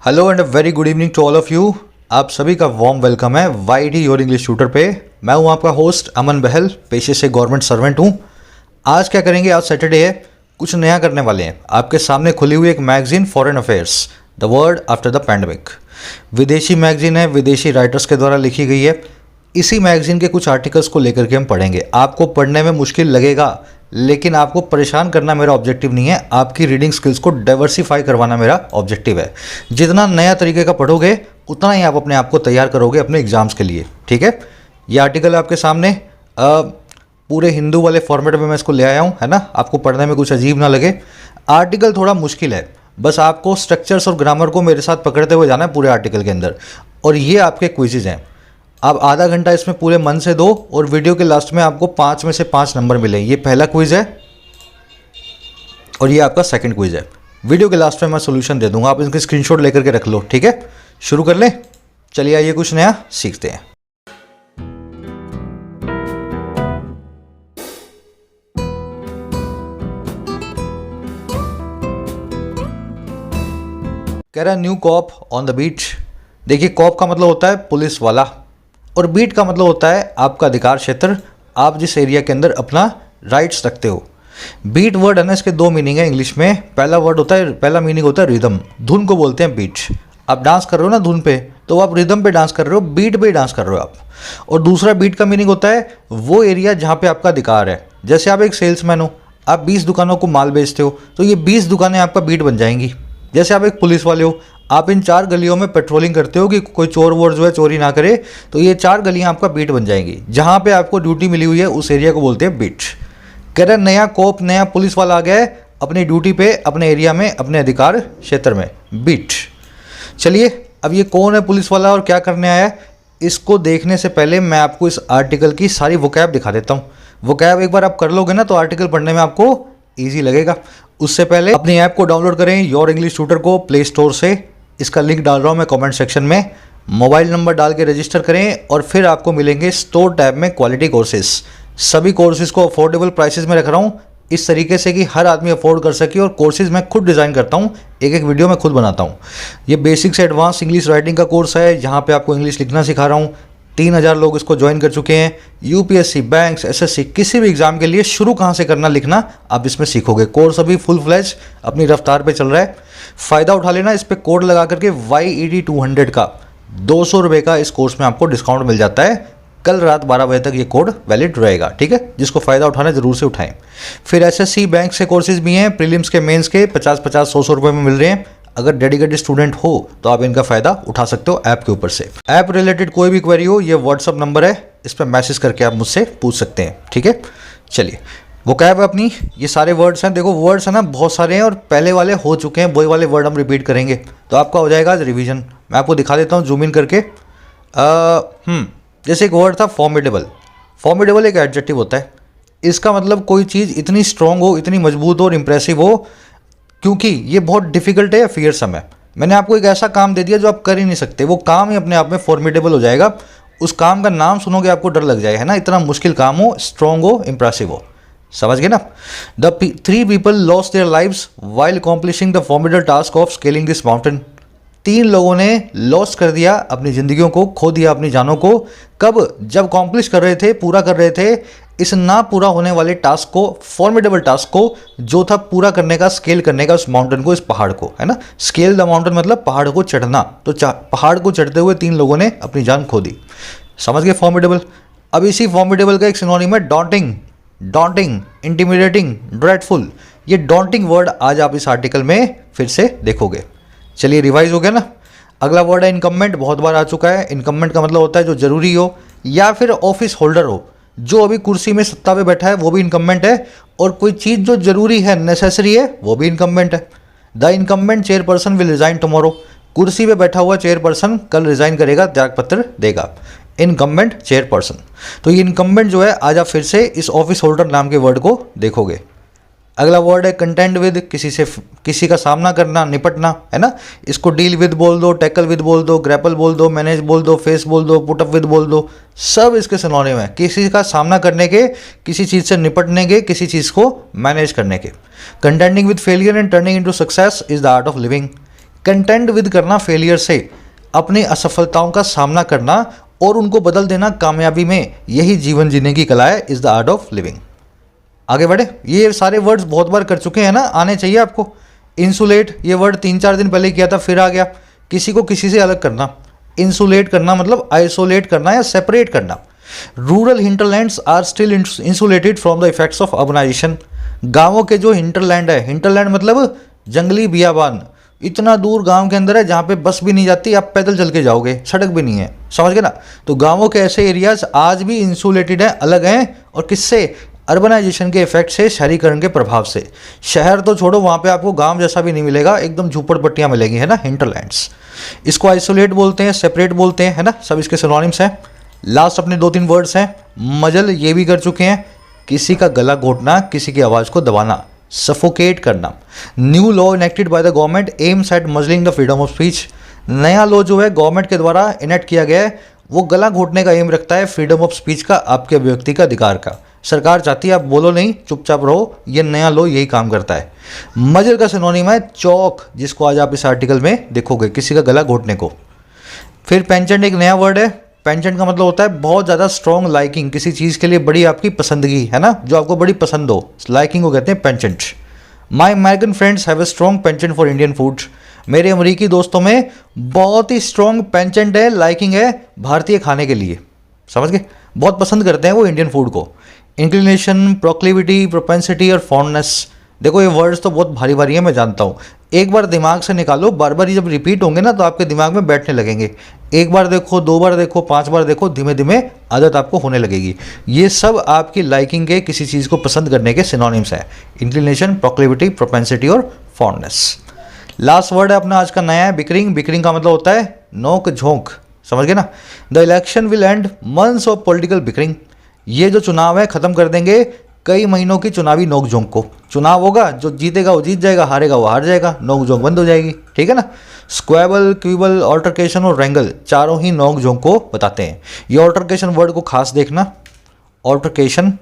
Hello and very good evening to all of you. आप सभी का वार्म वेलकम है वाईटी योर इंग्लिश ट्यूटर पे। मैं हूं आपका होस्ट अमन बहल, पेशे से गवर्नमेंट सर्वेंट हूं। आज क्या करेंगे, आज सैटरडे है, कुछ नया करने वाले हैं। आपके सामने खुली हुई एक magazine foreign affairs, the world after the pandemic. विदेशी मैगजीन है, विदेशी राइटर्स के द्वारा लिखी गई है। इसी मैगजीन के कुछ आर्टिकल्स को लेकर के हम पढ़ेंगे। आपको पढ़ने में मुश्किल लगेगा, लेकिन आपको परेशान करना मेरा ऑब्जेक्टिव नहीं है। आपकी रीडिंग स्किल्स को डाइवर्सिफाई करवाना मेरा ऑब्जेक्टिव है। जितना नया तरीके का पढ़ोगे उतना ही आप अपने आप को तैयार करोगे अपने एग्जाम्स के लिए। ठीक है, ये आर्टिकल आपके सामने पूरे हिंदू वाले फॉर्मेट में मैं इसको ले आया हूँ, है ना। आपको पढ़ने में कुछ अजीब ना लगे। आर्टिकल थोड़ा मुश्किल है, बस आपको स्ट्रक्चर्स और ग्रामर को मेरे साथ पकड़ते हुए जाना है पूरे आर्टिकल के अंदर। और ये आपके क्विजेज हैं। आप आधा घंटा इसमें पूरे मन से दो और वीडियो के लास्ट में आपको 5 में से 5 नंबर मिले। ये पहला क्विज है और ये आपका सेकंड क्विज है। वीडियो के लास्ट में मैं सोल्यूशन दे दूंगा, आप इनके स्क्रीनशॉट लेकर के रख लो। ठीक है, शुरू कर लें। चलिए आइए कुछ नया सीखते हैं। कह रहा new cop on the beat. देखिए, कॉप का मतलब होता है पुलिस वाला और बीट का मतलब होता है आपका अधिकार क्षेत्र, आप जिस एरिया के अंदर अपना राइट्स रखते हो। बीट वर्ड है ना, इसके 2 मीनिंग है इंग्लिश में। पहला मीनिंग होता है रिदम, धुन को बोलते हैं बीट। आप डांस कर रहे हो ना धुन पे, तो आप रिदम पे डांस कर रहे हो, बीट पे डांस कर रहे हो आप। और दूसरा बीट का मीनिंग होता है वो एरिया जहाँ पे आपका अधिकार है। जैसे आप एक सेल्समैन हो, आप 20 दुकानों को माल बेचते हो, तो ये 20 दुकानें आपका बीट बन जाएंगी। जैसे आप एक पुलिस वाले हो, आप इन 4 गलियों में पेट्रोलिंग करते हो कि कोई चोर वोर जो है चोरी ना करे, तो ये 4 गलियां आपका बीट बन जाएंगी। जहां पे आपको ड्यूटी मिली हुई है उस एरिया को बोलते हैं बीट। कह रहे नया कोप, नया पुलिस वाला आ गया है अपनी ड्यूटी पे, अपने एरिया में, अपने अधिकार क्षेत्र में, बीट। चलिए, अब ये कौन है पुलिस वाला और क्या करने आया है, इसको देखने से पहले मैं आपको इस आर्टिकल की सारी वोकैब दिखा देता हूँ। वोकैब एक बार आप कर लोगे ना तो आर्टिकल पढ़ने में आपको ईजी लगेगा। उससे पहले अपनी ऐप को डाउनलोड करें, योर इंग्लिश ट्यूटर को, प्ले स्टोर से। इसका लिंक डाल रहा हूँ मैं कमेंट सेक्शन में। मोबाइल नंबर डाल के रजिस्टर करें और फिर आपको मिलेंगे स्टोर टैब में क्वालिटी कोर्सेज। सभी कोर्सेज को अफोर्डेबल प्राइसेस में रख रहा हूँ, इस तरीके से कि हर आदमी अफोर्ड कर सके। और कोर्सेज मैं खुद डिज़ाइन करता हूँ, एक एक वीडियो मैं खुद बनाता हूँ। ये बेसिक से एडवांस इंग्लिश राइटिंग का कोर्स है, जहाँ पे आपको इंग्लिश लिखना सिखा रहा हूँ। 3000 लोग इसको ज्वाइन कर चुके हैं। यूपीएससी, बैंक्स, एसएससी, किसी भी एग्जाम के लिए शुरू कहाँ से करना लिखना आप इसमें सीखोगे। कोर्स अभी फुल फ्लैज अपनी रफ्तार पे चल रहा है, फ़ायदा उठा लेना। इस पर कोड लगा करके YED200 का 200 रुपये का इस कोर्स में आपको डिस्काउंट मिल जाता है। कल रात 12 बजे तक ये कोड वैलिड रहेगा। ठीक है, जिसको फ़ायदा उठाना ज़रूर से उठाएं। फिर एसएससी, बैंक से कोर्सेज भी हैं, प्रीलिम्स के, मेंस के 50-50, 100-100 रुपये में मिल रहे हैं। अगर डेडिकेटेड स्टूडेंट हो तो आप इनका फ़ायदा उठा सकते हो ऐप के ऊपर से। ऐप रिलेटेड कोई भी क्वेरी हो, ये व्हाट्सअप नंबर है, इस पर मैसेज करके आप मुझसे पूछ सकते हैं। ठीक है, चलिए, वो कैब है अपनी। ये सारे वर्ड्स हैं, देखो वर्ड्स है ना बहुत सारे हैं और पहले वाले हो चुके हैं, वही वाले वर्ड हम रिपीट करेंगे तो आपका हो जाएगा आज रिवीजन। मैं आपको दिखा देता हूँ जूम इन करके। जैसे एक वर्ड था फॉर्मिडेबल। फॉर्मिडेबल एक एडजेक्टिव होता है। इसका मतलब कोई चीज़ इतनी स्ट्रॉन्ग हो, इतनी मजबूत हो और इंप्रेसिव हो, क्योंकि ये बहुत डिफिकल्ट है या फियरसम है। मैंने आपको एक ऐसा काम दे दिया जो आप कर ही नहीं सकते, वो काम ही अपने आप में फॉर्मिडेबल हो जाएगा। उस काम का नाम सुनोगे आपको डर लग जाएगा, है ना। इतना मुश्किल काम हो, स्ट्रॉन्ग हो, इंप्रेसिव हो, समझ गए ना। The 3 people lost their lives while accomplishing the formidable task of scaling this mountain. 3 लोगों ने लॉस्ट कर दिया अपनी जिंदगियों को, खो दिया अपनी जानों को। कब? जब अकॉम्प्लिश कर रहे थे, पूरा कर रहे थे इस ना पूरा होने वाले टास्क को, फॉर्मिडेबल टास्क को, जो था पूरा करने का, स्केल करने का उस माउंटेन को, इस पहाड़ को, है ना। स्केल द माउंटेन मतलब पहाड़ को चढ़ना। तो पहाड़ को चढ़ते हुए 3 लोगों ने अपनी जान खो दी। समझ गए फॉर्मिडेबल। अब इसी फॉर्मिडेबल का एक सिनोनिम है डॉन्टिंग। Daunting, intimidating, dreadful. ये डॉन्टिंग वर्ड आज आप इस आर्टिकल में फिर से देखोगे। चलिए, रिवाइज हो गया ना। अगला वर्ड है इनकम्बेंट, बहुत बार आ चुका है। इनकम्बेंट का मतलब होता है जो जरूरी हो या फिर ऑफिस होल्डर हो, जो अभी कुर्सी में सत्ता पे बैठा है वो भी इनकम्बेंट है। और कोई चीज़ जो जरूरी है, नेसेसरी है, वो भी इनकम्बेंट है। The incumbent chairperson will resign tomorrow. कुर्सी पे बैठा हुआ चेयरपर्सन कल रिजाइन करेगा, त्यागपत्र देगा। Incumbent chairperson. तो ये इनकम्बेंट जो है आज आप फिर से इस ऑफिस होल्डर नाम के वर्ड को देखोगे। अगला वर्ड है कंटेंड विद, किसी का सामना करना, निपटना, है ना। इसको डील विद बोल दो, टैकल विद बोल दो, ग्रैपल बोल दो, मैनेज बोल दो, फेस बोल दो, पुट अप विद बोल दो, सब इसके सिनोनिम है। किसी का सामना करने के, किसी चीज़ से निपटने के, किसी चीज़ को मैनेज करने के। Contending with failure and turning into success is the art of living. Content with करना फेलियर से, अपनी असफलताओं का सामना करना और उनको बदल देना कामयाबी में, यही जीवन जीने की कला है, is the art of living. आगे बढ़े, ये सारे वर्ड्स बहुत बार कर चुके हैं ना, आने चाहिए आपको। इंसुलेट, ये वर्ड 3-4 दिन पहले किया था, फिर आ गया। किसी को किसी से अलग करना, इंसुलेट करना मतलब आइसोलेट करना या सेपरेट करना। Rural hinterlands are still insulated from the effects of urbanisation. गाँवों के जो हिंटरलैंड है, हिंटरलैंड मतलब जंगली बियाबान, इतना दूर गांव के अंदर है जहाँ पे बस भी नहीं जाती, आप पैदल चल के जाओगे, सड़क भी नहीं है, समझ गए ना। तो गांवों के ऐसे एरियाज आज भी इंसुलेटेड हैं, अलग हैं, और किससे? अर्बनाइजेशन के इफेक्ट से, शहरीकरण के प्रभाव से। शहर तो छोड़ो, वहाँ पे आपको गांव जैसा भी नहीं मिलेगा, एकदम झूपड़पट्टियाँ मिलेंगी, है ना, हिंटरलैंड्स। इसको आइसोलेट बोलते हैं, सेपरेट बोलते हैं, है ना, सब इसके सिनोनिम्स हैं। लास्ट अपने 2-3 वर्ड्स हैं। मजल, ये भी कर चुके हैं, किसी का गला घोटना, किसी की आवाज़ को दबाना, सफोकेट करना। New law enacted by the government aims at मजलिंग the freedom of speech. नया लॉ जो है गवर्नमेंट के द्वारा इनेक्ट किया गया है, वो गला घोटने का एम रखता है फ्रीडम ऑफ स्पीच का, आपके व्यक्ति का अधिकार का। सरकार चाहती है आप बोलो नहीं, चुपचाप रहो, ये नया लॉ यही काम करता है। मजल का सिनोनिम है चौक, जिसको आज आप इस आर्टिकल में देखोगे, किसी का गला घोटने को। फिर पेंचेंट एक नया वर्ड है। पेंचेंट का मतलब होता है बहुत ज़्यादा स्ट्रॉन्ग लाइकिंग, किसी चीज़ के लिए बड़ी आपकी पसंदगी, है ना, जो आपको बड़ी पसंद हो, लाइकिंग को कहते हैं penchant. My American friends have a strong penchant for Indian food. मेरे अमरीकी दोस्तों में बहुत ही स्ट्रॉन्ग पेंचेंट है, लाइकिंग है भारतीय खाने के लिए, समझ गए, बहुत पसंद करते हैं वो इंडियन फूड को। इंक्लिनेशन, प्रोक्लिविटी, प्रोपेंसिटी और फॉन्डनेस। देखो ये वर्ड्स तो बहुत भारी भारी है, मैं जानता हूँ, एक बार दिमाग से निकालो, बार बार ये जब रिपीट होंगे ना तो आपके दिमाग में बैठने लगेंगे। एक बार देखो, 2 बार देखो, 5 बार देखो, धीमे धीमे आदत आपको होने लगेगी। ये सब आपकी लाइकिंग के, किसी चीज़ को पसंद करने के सिनोनिम्स हैं, इंक्लिनेशन, प्रोक्लिविटी, प्रोपेंसिटी और फॉन्डनेस। लास्ट वर्ड है अपना आज का नया है बिकरिंग। बिकरिंग का मतलब होता है नोक झोंक, समझ गए ना। The election will and months of political bickering. ये जो चुनाव है ख़त्म कर देंगे कई महीनों की चुनावी नोक झोंक को। चुनाव होगा, जो जीतेगा वो जीत जाएगा, हारेगा वो हार जाएगा, नोक झोंक बंद हो जाएगी, ठीक है ना। स्क्वेबल, क्विबल, ऑल्टरकेशन और रेंगल, चारों ही नोक झोंक को बताते हैं। ये ऑल्टरकेशन वर्ड को खास देखना, ऑल्टरकेशन,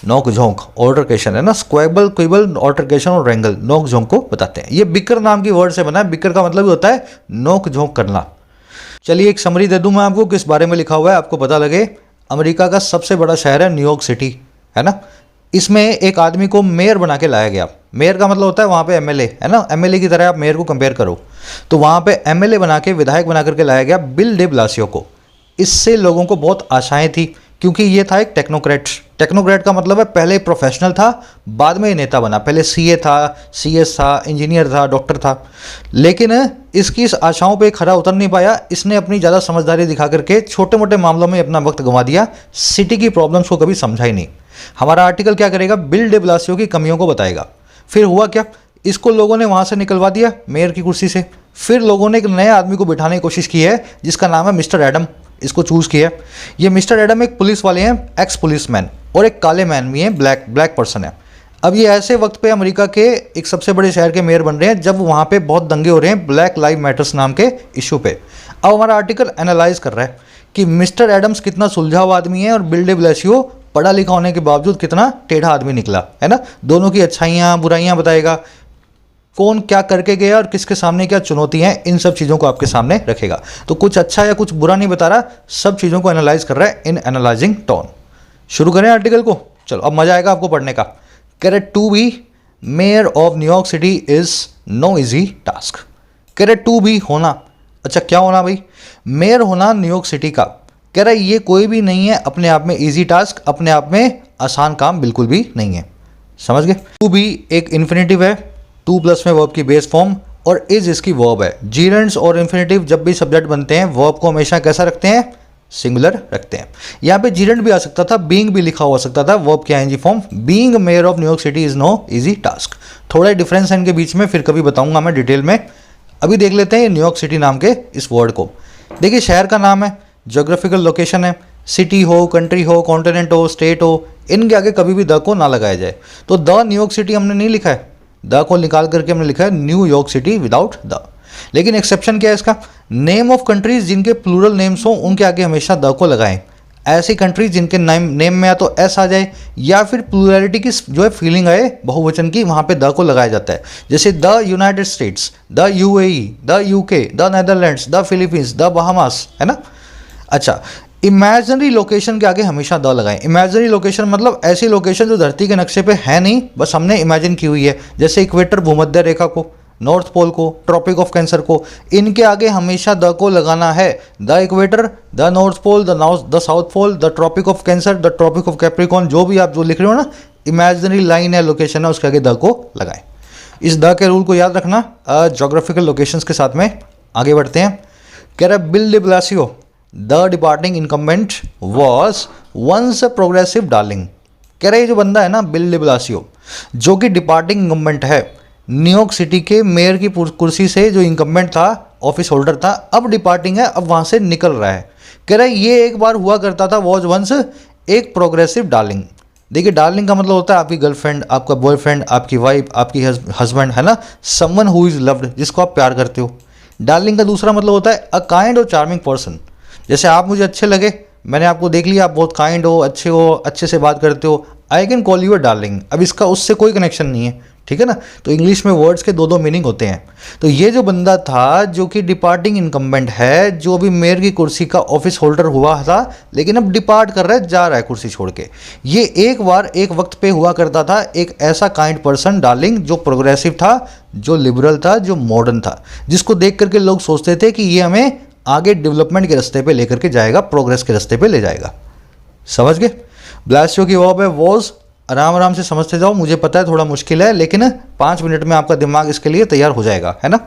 नोक झोंक, ऑल्टरकेशन है ना, स्क्वेबल, क्विबल, ऑल्टरकेशन और रेंगल नोक झोंक को बताते हैं। ये बिकर नाम की वर्ड से बना है। बिकर का मतलब ही होता है नोक झोंक करना। चलिए एक समरी दे दूं मैं आपको, किस बारे में लिखा हुआ है, आपको पता लगे। अमेरिका का सबसे बड़ा शहर है न्यूयॉर्क सिटी, है ना। इसमें एक आदमी को मेयर बना के लाया गया। मेयर का मतलब होता है वहाँ पे एमएलए, है ना, एमएलए की तरह आप मेयर को कंपेयर करो। तो वहाँ पे एमएलए बना के, विधायक बना करके लाया गया बिल डे ब्लासियो को। इससे लोगों को बहुत आशाएं थी, क्योंकि ये था एक टेक्नोक्रेट। टेक्नोक्रेट का मतलब है पहले प्रोफेशनल था, बाद में ये नेता बना। पहले सीए था, सीएस था, इंजीनियर था, डॉक्टर था। लेकिन इसकी इस आशाओं पे खरा उतर नहीं पाया। इसने अपनी ज़्यादा समझदारी दिखा करके छोटे मोटे मामलों में अपना वक्त गंवा दिया, सिटी की प्रॉब्लम्स को कभी समझा ही नहीं। हमारा आर्टिकल क्या करेगा, बिल डे ब्लासियो की कमियों को बताएगा। फिर हुआ क्या, इसको लोगों ने वहाँ से निकलवा दिया मेयर की कुर्सी से। फिर लोगों ने एक नए आदमी को बिठाने की कोशिश की है, जिसका नाम है मिस्टर एडम। इसको चूज़ किया। ये मिस्टर एडम एक पुलिस वाले हैं, एक्स पुलिसमैन, और एक काले मैन भी हैं, ब्लैक पर्सन है। अब ये ऐसे वक्त पे अमेरिका के एक सबसे बड़े शहर के मेयर बन रहे हैं जब वहाँ पे बहुत दंगे हो रहे हैं ब्लैक लाइव मैटर्स नाम के इशू पे। अब हमारा आर्टिकल एनालाइज कर रहा है कि मिस्टर एडम्स कितना सुलझा हुआ आदमी है और बिल डे ब्लासियो पढ़ा लिखा होने के बावजूद कितना टेढ़ा आदमी निकला, है ना। दोनों की अच्छाइयाँ बुराइयाँ बताएगा, कौन क्या करके गया और किसके सामने क्या चुनौती हैं, इन सब चीज़ों को आपके सामने रखेगा। तो कुछ अच्छा या कुछ बुरा नहीं बता रहा, सब चीज़ों को एनालाइज कर रहा है इन एनालाइजिंग टोन। शुरू करें आर्टिकल को, चलो अब मजा आएगा आपको पढ़ने का। कह रहे to be mayor of New York city is no easy task. कह रहे टू बी होना, अच्छा क्या होना भाई, मेयर होना न्यूयॉर्क सिटी का। कह रहा है ये कोई भी नहीं है अपने आप में ईजी टास्क, अपने आप में आसान काम बिल्कुल भी नहीं है, समझ गए। टू बी एक इन्फिनेटिव है, टू प्लस में वर्ब की बेस फॉर्म, और इज इसकी वर्ब है। जीरेंड्स और इन्फिनेटिव जब भी सब्जेक्ट बनते हैं वर्ब को हमेशा कैसा रखते हैं, सिंगुलर रखते हैं। यहाँ पे जीरेंड भी आ सकता था, बीइंग भी लिखा हो सकता था, वर्ब की ING form. Being mayor of New York city is no easy task. थोड़ा डिफरेंस है इनके बीच में, फिर कभी बताऊंगा मैं डिटेल में। अभी देख लेते हैं न्यूयॉर्क सिटी नाम के इस वर्ड को। देखिए शहर का नाम है, जोग्राफिकल लोकेशन है, सिटी हो, कंट्री हो, कॉन्टिनेंट हो, स्टेट हो, इनके आगे कभी भी द को ना लगाया जाए। तो द न्यूयॉर्क सिटी हमने नहीं लिखा है, द को निकाल करके हमने लिखा है न्यूयॉर्क सिटी विदाउट द। लेकिन एक्सेप्शन क्या है इसका, नेम ऑफ कंट्रीज जिनके प्लूरल नेम्स हो उनके आगे हमेशा द को लगाएं। ऐसी कंट्री जिनके नेम में या तो एस आ जाए या फिर प्लूरलिटी की जो है फीलिंग आए बहुवचन की, वहाँ पे द को लगाया जाता है। जैसे the United states, the UAE, the UK, the Netherlands, the Philippines, the Bahamas, है ना। अच्छा, इमेजिनरी लोकेशन के आगे हमेशा द लगाएं। इमेजिनरी लोकेशन मतलब ऐसी लोकेशन जो धरती के नक्शे पे है नहीं, बस हमने इमेजिन की हुई है। जैसे इक्वेटर भूमध्य रेखा को, नॉर्थ पोल को, ट्रॉपिक ऑफ कैंसर को, इनके आगे हमेशा द को लगाना है। The equator, the North Pole, the South Pole, the Tropic of Cancer, the Tropic of Capricorn, जो भी आप जो लिख रहे हो ना, इमेजिनरी लाइन है, लोकेशन है, उसके आगे द को लगाएं। इस द के रूल को याद रखना जोग्राफिकल लोकेशंस के साथ में। आगे बढ़ते हैं। कह रहा है Bill de Blasio the departing incumbent was once a progressive darling. कह रहा है ये जो बंदा है ना बिल डे ब्लासियो, जो कि डिपार्टिंग इनकम्बेंट है, न्यूयॉर्क सिटी के मेयर की कुर्सी से जो इनकम्बेंट था, ऑफिस होल्डर था, अब डिपार्टिंग है, अब वहाँ से निकल रहा है। कह रहा है ये एक बार हुआ करता था, वॉज वंस एक प्रोग्रेसिव डार्लिंग। देखिए डार्लिंग का मतलब होता है आपकी गर्लफ्रेंड, आपका बॉयफ्रेंड, आपकी वाइफ, आपकी हस्बैंड, है ना, समवन हु इज़ लव्ड, जिसको आप प्यार करते हो। डार्लिंग का दूसरा मतलब होता है अ काइंड और चार्मिंग पर्सन। जैसे आप मुझे अच्छे लगे, मैंने आपको देख लिया, आप बहुत काइंड हो, अच्छे से बात करते हो, I can call you a darling. अब इसका उससे कोई कनेक्शन नहीं है, ठीक है ना। तो इंग्लिश में वर्ड्स के दो मीनिंग होते हैं। तो ये जो बंदा था जो कि डिपार्टिंग इनकम्बेंट है, जो अभी मेयर की कुर्सी का ऑफिस होल्डर हुआ था, लेकिन अब डिपार्ट कर रहा है, जा रहा है कुर्सी छोड़ के, ये एक बार एक वक्त पे हुआ करता था एक ऐसा काइंड पर्सन, डार्लिंग, जो प्रोग्रेसिव था, जो लिबरल था, जो मॉडर्न था, जिसको देख करके लोग सोचते थे कि ये हमें आगे डेवलपमेंट के रास्ते पे लेकर के जाएगा, प्रोग्रेस के रास्ते पे ले जाएगा। समझ गए। ब्लासियो की वर्ब है वॉज। आराम आराम से समझते जाओ, मुझे पता है थोड़ा मुश्किल है, लेकिन 5 मिनट में आपका दिमाग इसके लिए तैयार हो जाएगा, है ना।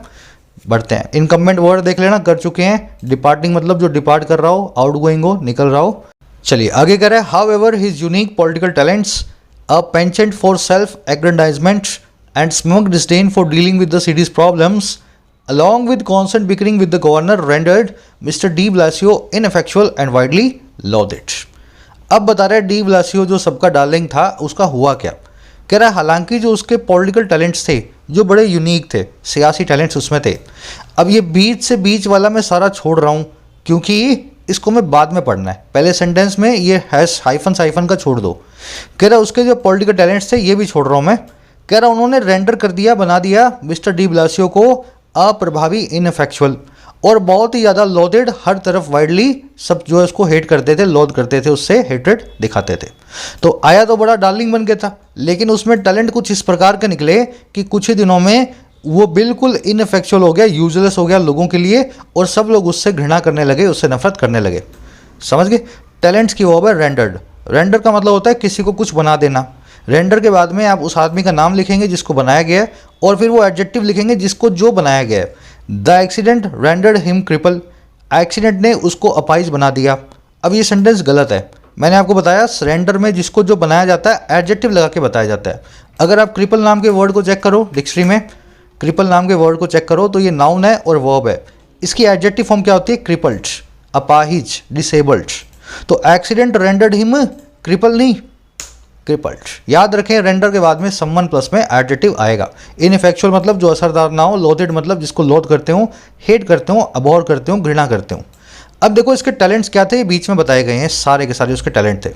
बढ़ते हैं। इनकम्बेंट वर्ड देख लेना, कर चुके हैं। डिपार्टिंग मतलब जो डिपार्ट कर रहा हो, आउट गोइंग हो, निकल रहा हो। चलिए आगे कह रहे हैं however his unique political talents, a penchant for self aggrandizement and smug disdain for dealing with the city's problems along with constant bickering with the governor rendered Mr. de Blasio ineffectual and widely lauded। अब बता रहे de Blasio जो सबका darling था, उसका हुआ क्या। कह रहा है हालांकि जो उसके पॉलिटिकल टैलेंट्स थे जो बड़े यूनिक थे, सियासी टैलेंट्स उसमें थे। अब ये बीच से बीच वाला मैं सारा छोड़ रहा हूँ क्योंकि इसको मैं बाद में पढ़ना है, पहले सेंटेंस में ये हैश हाइफन का छोड़ दो। कह रहा उसके जो पॉलिटिकल टैलेंट्स थे ये भी छोड़ रहा हूँ मैं। कह रहा उन्होंने रेंडर कर दिया, बना दिया मिस्टर डी ब्लासियो को अप्रभावी, इनफेक्चुअल और बहुत ही ज़्यादा लॉडेड, हर तरफ वाइडली सब जो है उसको हेट करते थे, लॉड करते थे, उससे हेटेड दिखाते थे। तो आया तो बड़ा डार्लिंग बन के था, लेकिन उसमें टैलेंट कुछ इस प्रकार के निकले कि कुछ ही दिनों में वो बिल्कुल इनफेक्चुअल हो गया, यूजलेस हो गया लोगों के लिए, और सब लोग उससे घृणा करने लगे, उससे नफरत करने लगे। समझ गए। टैलेंट्स की वर्ब है रेंडर्ड। रेंडर का मतलब होता है किसी को कुछ बना देना। रेंडर के बाद में आप उस आदमी का नाम लिखेंगे जिसको बनाया गया है, और फिर वो एडजेक्टिव लिखेंगे जिसको जो बनाया गया है। The accident rendered him cripple, accident ने उसको अपाइज बना दिया। अब ये सेंटेंस गलत है। मैंने आपको बताया रेंडर में जिसको जो बनाया जाता है एडजेक्टिव लगा के बताया जाता है। अगर आप क्रिपल नाम के वर्ड को चेक करो डिक्शनरी में, क्रिपल नाम के वर्ड को चेक करो तो ये नाउन है और वर्ब है। इसकी एडजेक्टिव फॉर्म क्या होती है, क्रिपल्ड, अपाहिज, डिसेबल्ड। तो एक्सीडेंट रेंडर्ड हिम क्रिपल नहीं, क्रिपल्ड। याद रखें रेंडर के बाद में समवन प्लस में एडजेक्टिव आएगा। इनफेक्चुअल मतलब जो असरदार ना हो, लोडेड मतलब जिसको लोड करते हो, हेट करते हो, अबॉर करते हो, घृणा करते हो। अब देखो इसके टैलेंट्स क्या थे, बीच में बताए गए हैं, सारे के सारे उसके टैलेंट थे।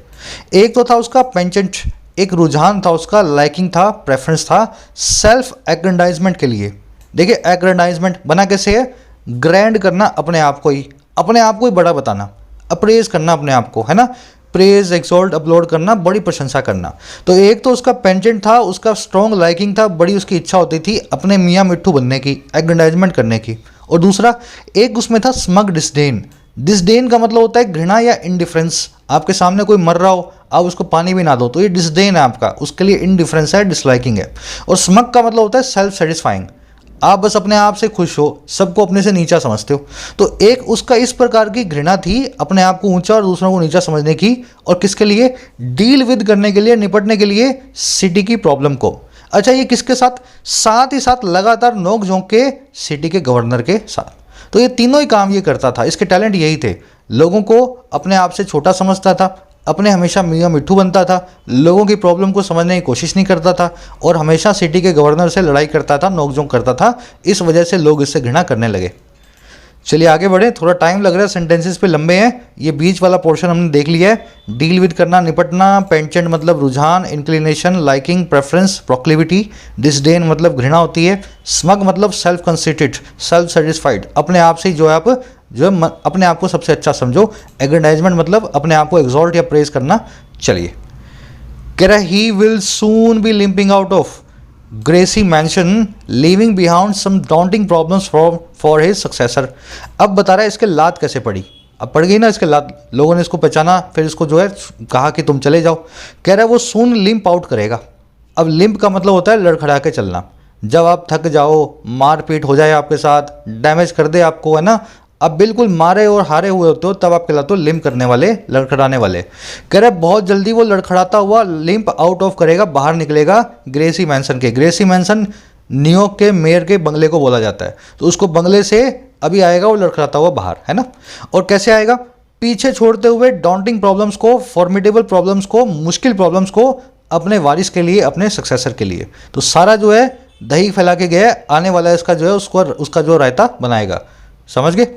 एक तो था उसका पेंचेंट, एक रुझान था उसका, लाइकिंग था, प्रेफरेंस था सेल्फ एग्रेंडाइजमेंट के लिए। देखिए एग्रेंडाइजमेंट बना कैसे है, ग्रैंड करना, अपने आप को ही बड़ा बताना, अप्रेज करना अपने आप को, है ना, प्रेज, एक्सॉल्ट, अपलोड करना, बड़ी प्रशंसा करना। तो एक तो उसका पेंचेंट था, उसका स्ट्रॉन्ग लाइकिंग था, बड़ी उसकी इच्छा होती थी अपने मियाँ मिट्ठू बनने की, एग्रेंडाइजमेंट करने की। और दूसरा एक उसमें था स्मग डिस्डेन। डिस्डेन का मतलब होता है घृणा या इंडिफरेंस। आपके सामने कोई मर रहा हो, आप उसको पानी भी ना दो तो ये डिस्डेन है आपका, उसके लिए इंडिफरेंस है, डिसलाइकिंग है। और स्मग का मतलब होता है सेल्फ सेटिस्फाइंग, आप बस अपने आप से खुश हो, सबको अपने से नीचा समझते हो। तो एक उसका इस प्रकार की घृणा थी, अपने आप को ऊंचा और दूसरों को नीचा समझने की, और किसके लिए, डील विद करने के लिए, निपटने के लिए सिटी की प्रॉब्लम को। अच्छा ये किसके साथ, साथ ही साथ लगातार नोक झोंक के सिटी के गवर्नर के साथ। तो ये तीनों ही काम ये करता था, इसके टैलेंट यही थे। लोगों को अपने आप से छोटा समझता था, अपने हमेशा मियाँ मिट्ठू बनता था, लोगों की प्रॉब्लम को समझने की कोशिश नहीं करता था, और हमेशा सिटी के गवर्नर से लड़ाई करता था, नोकझोंक करता था। इस वजह से लोग इससे घृणा करने लगे। चलिए आगे बढ़े, थोड़ा टाइम लग रहा है, सेंटेंसेस पे लंबे हैं। ये बीच वाला पोर्शन हमने देख लिया है। डील विद करना, निपटना। पेंचेंट मतलब रुझान, inclination, liking, preference, proclivity. Disdain मतलब घृणा होती है। स्मग मतलब सेल्फ कंसिटेड, सेल्फ सेटिस्फाइड, अपने आप से जो है आप अपने आप को सबसे अच्छा समझो। एग्रेंडाइजमेंट मतलब अपने आप को एग्जॉल्ट या प्रेज करना। चलिए कह रहा है he will soon be limping out of Gracie Mansion, leaving behind some daunting problems for his successor. अब बता रहा है इसके लात कैसे पड़ी। अब पड़ गई ना इसके लात, लोगों ने इसको पहचाना, फिर इसको जो है कहा कि तुम चले जाओ। कह रहा है वो सून लिंप आउट करेगा। अब लिंप का मतलब होता है लड़खड़ा के चलना। जब आप थक जाओ, मारपीट हो जाए आपके साथ, डैमेज कर दे आपको, है ना, अब बिल्कुल मारे और हारे हुए होते हो, तब आप कहलाते हो लिम्प करने वाले, लड़खड़ाने वाले। कह रहे बहुत जल्दी वो लड़खड़ाता हुआ लिम्प आउट ऑफ करेगा, बाहर निकलेगा ग्रेसी मैंसन के। ग्रेसी मैंसन न्यूयॉर्क के मेयर के बंगले को बोला जाता है, तो उसको बंगले से अभी आएगा वो लड़खड़ाता हुआ बाहर, है ना। और कैसे आएगा, पीछे छोड़ते हुए डॉन्टिंग प्रॉब्लम्स को, फॉर्मिडेबल प्रॉब्लम्स को, मुश्किल प्रॉब्लम्स को अपने वारिस के लिए, अपने सक्सेसर के लिए। तो सारा जो है दही फैला के गया, आने वाला इसका जो है उसका जो रायता बनाएगा। समझ गए।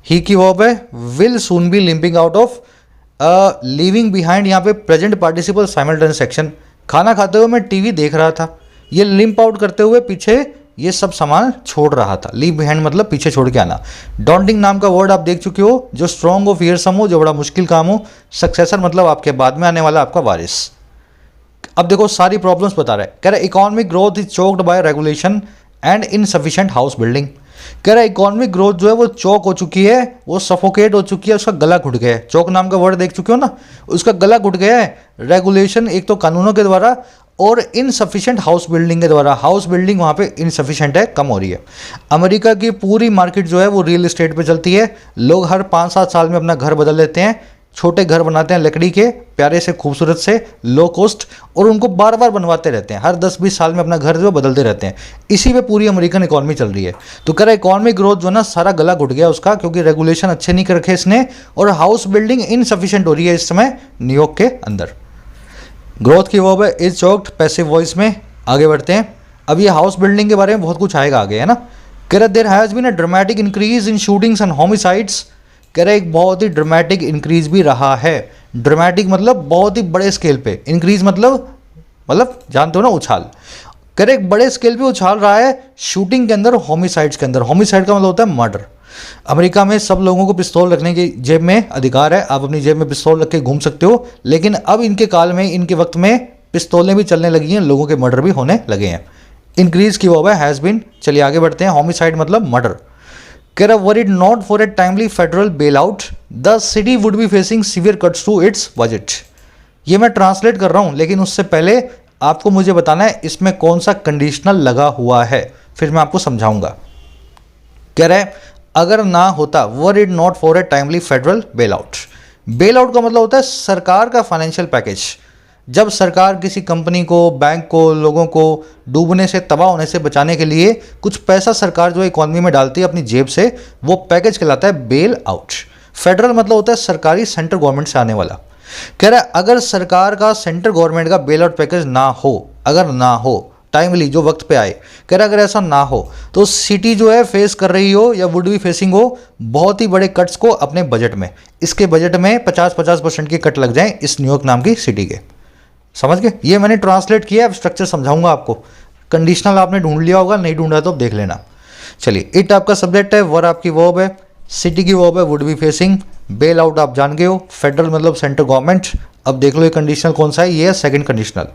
ही की वर्ब है will soon be limping out of, leaving behind यहाँ पे प्रेजेंट पार्टिसिपल साइमल्टेनियस एक्शन। खाना खाते हुए मैं टीवी देख रहा था, ये लिंप आउट करते हुए पीछे ये सब सामान छोड़ रहा था। लीव बिहाइंड मतलब पीछे छोड़ के आना। डॉन्टिंग नाम का वर्ड आप देख चुके हो, जो स्ट्रॉन्ग हो, फियरसम हो, जो बड़ा मुश्किल काम हो। सक्सेसर मतलब आपके बाद में आने वाला आपका वारिस। अब देखो सारी प्रॉब्लम्स बता रहा है। कह रहा है economic growth is choked by regulation and insufficient house building. कह रहा है इकोनॉमिक ग्रोथ जो है वो चौक हो चुकी है, वो सफोकेट हो चुकी है, उसका गला घुट गया है। चौक नाम का वर्ड देख चुके हो ना, उसका गला घुट गया है। रेगुलेशन एक तो कानूनों के द्वारा, और इनसफिशिएंट हाउस बिल्डिंग के द्वारा। हाउस बिल्डिंग वहाँ पे इनसफिशिएंट है, कम हो रही है। अमेरिका की पूरी मार्केट जो है वो रियल एस्टेट पे चलती है। लोग हर 5-7 साल में अपना घर बदल लेते हैं, छोटे घर बनाते हैं लकड़ी के, प्यारे से, खूबसूरत से, लो कॉस्ट, और उनको बार बार बनवाते रहते हैं। हर 10-20 साल में अपना घर जो बदलते रहते हैं। इसी पे पूरी अमेरिकन इकॉनमी चल रही है। तो कह रहा है इकॉनमिक ग्रोथ जो है ना, सारा गला घुट गया उसका, क्योंकि रेगुलेशन अच्छे नहीं कर रखे इसने, और हाउस बिल्डिंग इनसफिशिएंट हो रही है इस समय न्यूयॉर्क के अंदर। ग्रोथ की वर्ब है इज चोक्ड, पैसिव वॉइस में। आगे बढ़ते हैं। अब ये हाउस बिल्डिंग के बारे में बहुत कुछ आएगा आगे, है ना। कह रहा there has been a dramatic increase in shootings and homicides. कह रहा एक बहुत ही ड्रामेटिक इंक्रीज भी रहा है। ड्रामेटिक मतलब बहुत ही बड़े स्केल पे, इंक्रीज मतलब जानते हो ना, उछाल। कह रहे एक बड़े स्केल पे उछाल रहा है शूटिंग के अंदर, होमिसाइड्स के अंदर। होमिसाइड का मतलब होता है मर्डर। अमेरिका में सब लोगों को पिस्तौल रखने की जेब में अधिकार है, आप अपनी जेब में पिस्तौल रख के घूम सकते हो। लेकिन अब इनके काल में, इनके वक्त में पिस्तौलें भी चलने लगी हैं, लोगों के मर्डर भी होने लगे हैं। इंक्रीज की वर्ब है हैज़ बीन। चलिए आगे बढ़ते हैं। होमिसाइड मतलब मर्डर। कह रहा were it not for a timely federal bail out the city would be facing severe cuts to its budget. ये मैं ट्रांसलेट कर रहा हूँ, लेकिन उससे पहले आपको मुझे बताना है इसमें कौन सा कंडीशनल लगा हुआ है, फिर मैं आपको समझाऊंगा। कह रहा है अगर ना होता, were it not for a timely federal bail out. Bail out का मतलब होता है सरकार का फाइनेंशियल पैकेज। जब सरकार किसी कंपनी को, बैंक को, लोगों को डूबने से, तबाह होने से बचाने के लिए कुछ पैसा सरकार जो इकॉनमी में डालती है अपनी जेब से, वो पैकेज कहलाता है बेल आउट। फेडरल मतलब होता है सरकारी, सेंट्रल गवर्नमेंट से आने वाला। कह रहा है अगर सरकार का, सेंट्रल गवर्नमेंट का बेल आउट पैकेज ना हो, अगर ना हो टाइमली, जो वक्त पे आए, कह रहा अगर ऐसा ना हो तो सिटी जो है फेस कर रही हो या वुड बी फेसिंग हो बहुत ही बड़े कट्स को अपने बजट में। इसके बजट में 50% के कट लग जाएं इस न्यूयॉर्क नाम की सिटी के। समझ गए। ये मैंने ट्रांसलेट किया, अब स्ट्रक्चर समझाऊंगा आपको। कंडीशनल आपने ढूंढ लिया होगा, नहीं ढूंढा तो अब देख लेना। चलिए इट आपका सब्जेक्ट है, वर आपकी वर्ब है, सिटी की वर्ब है would be facing, bail out आप जान गए हो, फेडरल मतलब सेंट्रल गवर्नमेंट। अब देख लो ये कंडीशनल कौन सा है, ये है सेकंड कंडीशनल।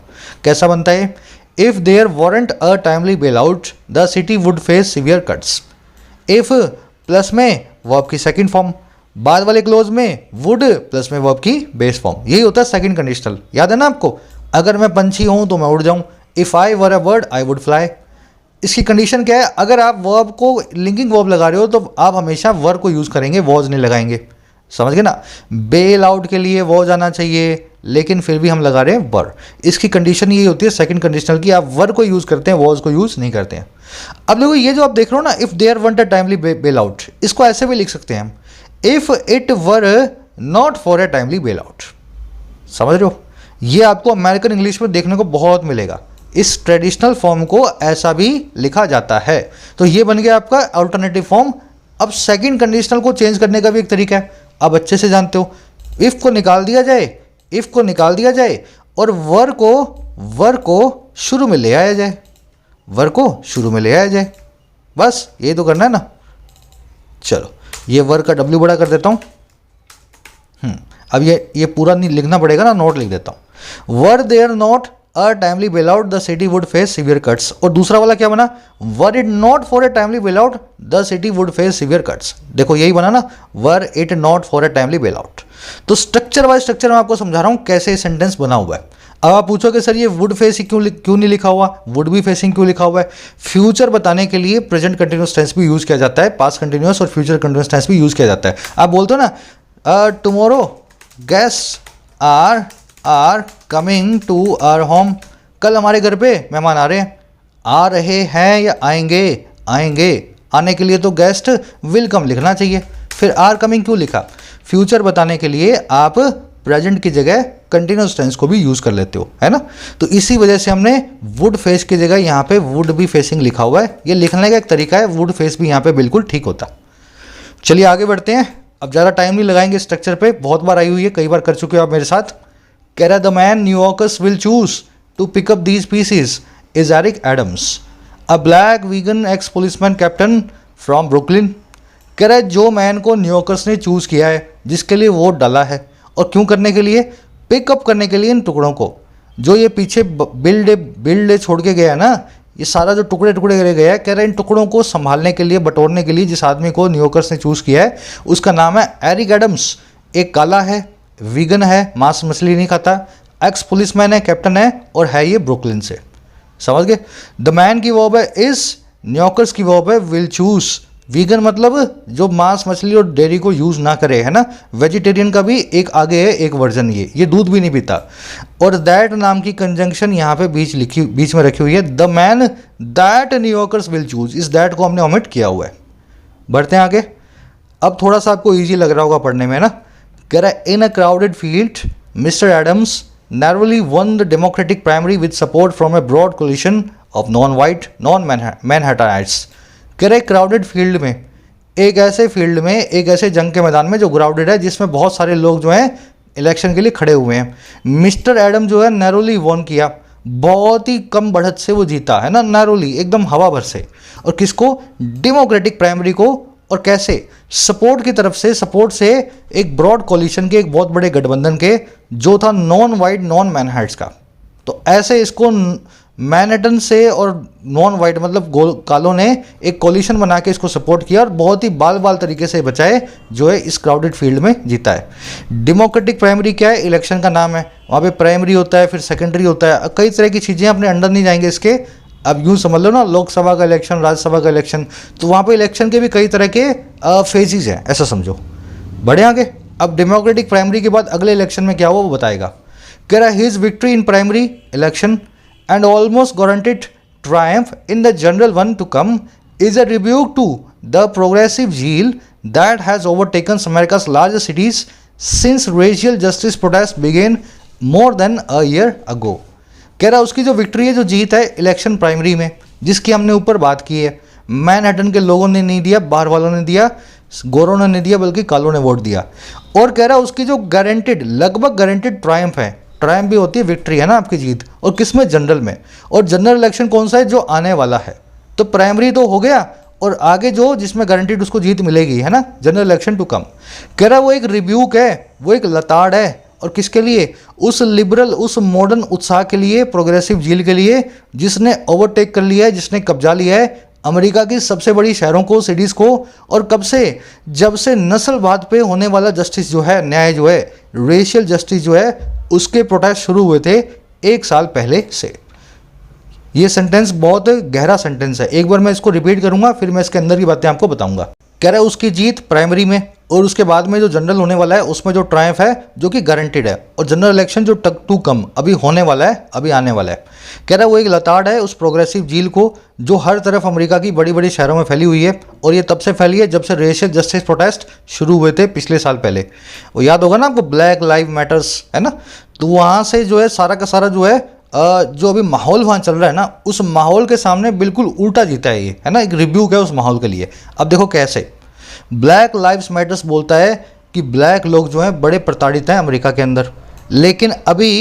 कैसा बनता है, if there weren't a timely bail out the city would face severe cuts. If plus में वर्ब की सेकंड फॉर्म, बाद वाले क्लोज में वुड प्लस में वर्ब की बेस फॉर्म, यही होता है सेकंड कंडीशनल। याद है ना आपको, अगर मैं पंछी हूं तो मैं उड़ जाऊं, if I were a bird I would fly. इसकी कंडीशन क्या है, अगर आप वर्ब को लिंकिंग वर्ब लगा रहे हो तो आप हमेशा वर्ब को यूज करेंगे, वॉज नहीं लगाएंगे। समझ गए ना। बेल आउट के लिए वॉज आना चाहिए, लेकिन फिर भी हम लगा रहे हैं वर। इसकी कंडीशन ये होती है सेकंड कंडीशनल की, आप वर को यूज करते हैं, वॉज को यूज नहीं करते हैं। अब देखो ये जो आप देख रहे हो ना, if there weren't a timely bail out, इसको ऐसे भी लिख सकते हैं हम, if it were not for a timely bail out. समझ रहे हो, ये आपको अमेरिकन इंग्लिश में देखने को बहुत मिलेगा। इस ट्रेडिशनल फॉर्म को ऐसा भी लिखा जाता है। तो ये बन गया आपका अल्टरनेटिव फॉर्म अब सेकंड कंडीशनल को चेंज करने का भी एक तरीका है, आप अच्छे से जानते हो। इफ़ को निकाल दिया जाए और वर को शुरू में ले आया जाए, बस ये तो करना है ना। चलो ये वर का W बड़ा कर देता हूँ। अब ये पूरा नहीं लिखना पड़ेगा ना, नोट लिख देता हूँ। Were there not a timely bail out the city would face severe cuts. और दूसरा वाला क्या बना, were it not for a timely bail out the city would face severe cuts. देखो यही बना ना, were it not for a timely bail out. तो स्ट्रक्चर बाय स्ट्रक्चर मैं आपको समझा रहा हूँ कैसे सेंटेंस बना हुआ है। अब आप पूछोगे सर ये वुड फेस क्यों नहीं लिखा हुआ, वुड बी फेसिंग क्यों लिखा हुआ है। फ्यूचर बताने के लिए प्रेजेंट कंटिन्यूअस टेंस भी यूज किया जाता है, पास्ट कंटिन्यूअस और फ्यूचर कंटिन्यूअस टेंस भी यूज किया जाता है। आप बोलते हो ना tomorrow guest are coming to our home, कल हमारे घर पे मेहमान आ रहे हैं या आएंगे। आने के लिए तो गेस्ट विल कम लिखना चाहिए, फिर आर कमिंग क्यों लिखा। फ्यूचर बताने के लिए आप प्रेजेंट की जगह कंटिन्यूअस टेंस को भी यूज कर लेते हो, है ना। तो इसी वजह से हमने वुड फेस की जगह यहाँ पे वुड बी फेसिंग लिखा हुआ है। ये लिखने का एक तरीका है, वुड फेस भी यहाँ पे बिल्कुल ठीक होता। चलिए आगे बढ़ते हैं, अब ज़्यादा टाइम नहीं लगाएंगे स्ट्रक्चर पे, बहुत बार आई हुई है, कई बार कर चुके हो आप मेरे साथ। कह रहा the man New Yorkers will choose to pick up these pieces is Eric Adams, a black vegan ex policeman captain from Brooklyn. कह रहा है जो मैन को न्यूयॉर्कर्स ने चूज़ किया है, जिसके लिए वोट डाला है, और क्यों करने के लिए, पिकअप करने के लिए इन टुकड़ों को, जो ये पीछे बिल्ड छोड़ के गया ना, ये सारा जो टुकड़े रह गया है, कह रहे हैं इन टुकड़ों को संभालने के लिए, बटोरने के लिए जिस आदमी को न्यूयॉर्कर्स ने चूज़ किया है उसका नाम है एरिक एडम्स। एक काला है, वीगन है, मांस मछली नहीं खाता, एक्स पुलिसमैन है, कैप्टन है, और है ये ब्रुकलिन से। समझ गए। द मैन की वर्ब है इज, न्यूयॉर्कर्स की वर्ब है विल चूज। वीगन मतलब जो मांस मछली और डेयरी को यूज़ ना करे, है ना। वेजिटेरियन का भी एक आगे है एक वर्जन, ये दूध भी नहीं पीता। और दैट नाम की कंजंक्शन यहाँ पे बीच में रखी हुई है, the man that New Yorkers will choose. इस दैट को हमने ओमिट किया हुआ है। बढ़ते हैं आगे, अब थोड़ा सा आपको ईजी लग रहा होगा पढ़ने में, ना। कह रहा है in a crowded field mister Adams narrowly won the Democratic primary with support from a broad coalition of non-white, non-Manhattanites। कह रहे क्राउडेड फील्ड में, एक ऐसे फील्ड में, एक ऐसे जंग के मैदान में जो क्राउडेड है, जिसमें बहुत सारे लोग जो हैं इलेक्शन के लिए खड़े हुए हैं। मिस्टर एडम जो है नैरोली वॉन किया, बहुत ही कम बढ़त से वो जीता, है ना, नैरोली, एकदम हवा भर से। और किसको, डेमोक्रेटिक प्राइमरी को। और कैसे, सपोर्ट की तरफ से, सपोर्ट से एक ब्रॉड कोलिशन के, एक बहुत बड़े गठबंधन के, जो था नॉन वाइट नॉन मैनहट्स का। तो ऐसे इसको मैनहट्टन से और नॉन वाइट मतलब कालों ने एक कोलिशन बना के इसको सपोर्ट किया और बहुत ही बाल तरीके से बचाए, जो है इस क्राउडेड फील्ड में जीता है। डेमोक्रेटिक प्राइमरी क्या है, इलेक्शन का नाम है। वहाँ पे प्राइमरी होता है, फिर सेकेंडरी होता है, कई तरह की चीज़ें, अपने अंडर नहीं जाएंगे इसके। अब यूँ समझ लो ना, लोकसभा का इलेक्शन, राज्यसभा का इलेक्शन, तो वहाँ पे इलेक्शन के भी कई तरह के फेजेस हैं, ऐसा समझो। बढ़े आगे, अब डेमोक्रेटिक प्राइमरी के बाद अगले इलेक्शन में क्या हुआ वो बताएगा। कह रहा है his victory in primary election and almost guaranteed triumph in the general one to come is a rebuke to the progressive zeal that has overtaken America's largest cities since racial justice protest began more than a year ago. कह रहा है उसकी जो victory है, जो जीत है election primary में, जिसकी हमने ऊपर बात की है, मैनहट्टन के लोगों ने नहीं दिया, बाहर वालों ने दिया, गोरों ने नहीं दिया, बल्कि कालों ने वोट दिया। और कह रहा है उसकी जो गारंटेड, लगभग गारंटेड ट्रायम्फ है, ट्रायम्फ भी होती है विक्ट्री, है ना, आपकी जीत। और किस में, जनरल में। और जनरल इलेक्शन कौन सा है, जो आने वाला है। तो प्राइमरी तो हो गया, और आगे जो जिसमें गारंटेड उसको जीत मिलेगी, है ना, जनरल इलेक्शन टू कम। कह रहा है वो एक रिब्यूक है, वो एक लताड़ है, और किसके लिए, उस लिबरल, उस मॉडर्न उत्साह के लिए, प्रोग्रेसिव झील के लिए, जिसने ओवरटेक कर लिया है, जिसने कब्जा लिया है अमेरिका की सबसे बड़ी शहरों को, सिटीज़ को। और कब से, जब से नस्लवाद पे होने वाला जस्टिस जो है, न्याय जो है, रेशियल जस्टिस जो है, उसके प्रोटेस्ट शुरू हुए थे 1 साल पहले से। ये सेंटेंस बहुत गहरा सेंटेंस है, एक बार मैं इसको रिपीट करूंगा, फिर मैं इसके अंदर की बातें आपको बताऊंगा। कह रहा है उसकी जीत प्राइमरी में, और उसके बाद में जो जनरल होने वाला है उसमें जो ट्रायम्फ है, जो कि गारंटेड है, और जनरल इलेक्शन जो टू कम अभी होने वाला है, अभी आने वाला है। कह रहा है वो एक लताड़ है उस प्रोग्रेसिव झील को, जो हर तरफ अमेरिका की बड़ी बड़ी शहरों में फैली हुई है। और ये तब से फैली है जब से रेशियल जस्टिस प्रोटेस्ट शुरू हुए थे पिछले साल पहले। वो याद होगा ना आपको, ब्लैक लाइव मैटर्स, है ना। तो वहाँ से जो है सारा का सारा जो है जो अभी माहौल वहाँ चल रहा है ना, उस माहौल के सामने बिल्कुल उल्टा जीता है ये, है ना, एक रिव्यूक है उस माहौल के लिए। अब देखो कैसे, ब्लैक लाइव्स मैटर्स बोलता है कि ब्लैक लोग जो हैं बड़े प्रताड़ित हैं अमेरिका के अंदर, लेकिन अभी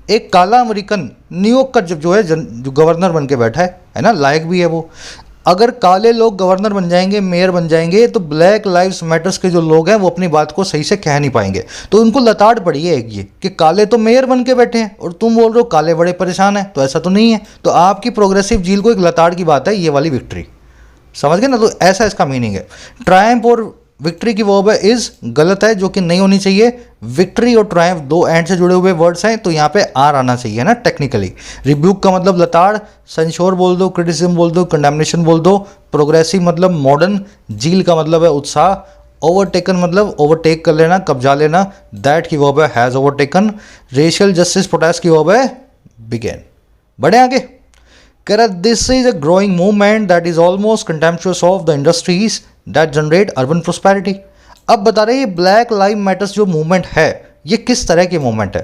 एक काला अमेरिकन न्यूयॉर्क का जो है जो गवर्नर बन के बैठा है ना, लायक भी है वो। अगर काले लोग गवर्नर बन जाएंगे, मेयर बन जाएंगे, तो ब्लैक लाइव्स मैटर्स के जो लोग हैं वो अपनी बात को सही से कह नहीं पाएंगे। तो उनको लताड़ पड़ी है ये कि काले तो मेयर बन के बैठे हैं और तुम बोल रहे हो काले बड़े परेशान हैं, तो ऐसा तो नहीं है। तो आपकी प्रोग्रेसिव झील को एक लताड़ की बात है ये वाली विक्ट्री, समझ गए ना। तो ऐसा इसका मीनिंग है। ट्रायम्फ और विक्ट्री की वर्ब है इज, गलत है, जो कि नहीं होनी चाहिए। विक्ट्री और ट्रायम्फ दो एंड से जुड़े हुए वर्ड्स हैं, तो यहाँ पे आर आना चाहिए ना टेक्निकली। रिब्यूक का मतलब लताड़, सेंश्योर बोल दो, क्रिटिसिज्म बोल दो, कंडेमनेशन बोल दो। प्रोग्रेसिव मतलब मॉडर्न, झील का मतलब है उत्साह, ओवरटेकन मतलब ओवरटेक कर लेना, कब्जा लेना। दैट की वर्ब है has overtaken. Racial justice protest की वर्ब है बिगेन। बढ़े आगे, कह रहा this is a growing movement that is almost contemptuous of the industries that generate urban prosperity. अब बता रहे ये ब्लैक लाइव मैटर्स जो मूवमेंट है ये किस तरह की मूवमेंट है।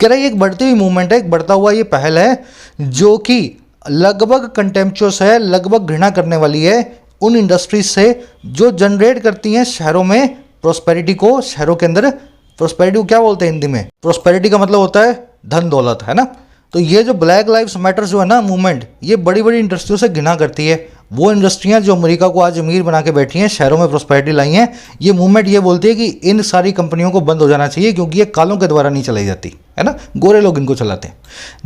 कह रहा है ये एक बढ़ती हुई मूवमेंट है, एक बढ़ता हुआ ये पहल है जो कि लगभग कंटेम्पचुअस है, लगभग घृणा करने वाली है उन इंडस्ट्रीज से जो जनरेट करती हैं शहरों में प्रोस्पेरिटी को। शहरों के अंदर प्रोस्पेरिटी को क्या बोलते हैं हिंदी में? प्रोस्पेरिटी का मतलब होता है धन दौलत, है ना। तो ये जो ब्लैक लाइव्स मैटर्स जो है ना मूवमेंट, ये बड़ी बड़ी इंडस्ट्रियों से घृणा करती है। वो इंडस्ट्रियां जो अमेरिका को आज अमीर बना के बैठी हैं, शहरों में प्रोस्पेरिटी लाई हैं, ये मूवमेंट ये बोलती है कि इन सारी कंपनियों को बंद हो जाना चाहिए क्योंकि ये कालों के द्वारा नहीं चलाई जाती, है ना, गोरे लोग इनको चलाते हैं।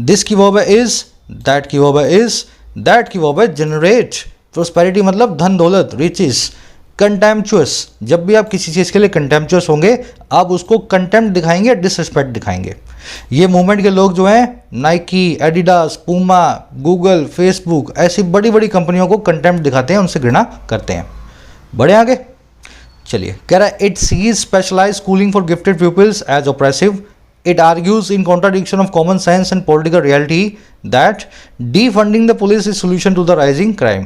दिस की वर्ब है इज, दैट की वर्ब है इज, दैट की वर्ब है जनरेट। प्रोस्पेरिटी मतलब धन दौलत, रिचेस। कंटेम्पचुअस, जब भी आप किसी चीज़ के लिए कंटेम्पचुअस होंगे आप उसको कंटेम्प्ट दिखाएंगे, डिसरिस्पेक्ट दिखाएंगे। ये मूवमेंट के लोग जो हैं Nike, Adidas, Puma, Google, Facebook ऐसी बड़ी बड़ी कंपनियों को कंटेम्प्ट दिखाते हैं, उनसे घृणा करते हैं। बढ़े आगे, चलिए। कह रहा है it sees specialise schooling for gifted peoples as oppressive. It argues in contradiction of common sense and political reality that defunding the police is solution to the rising crime.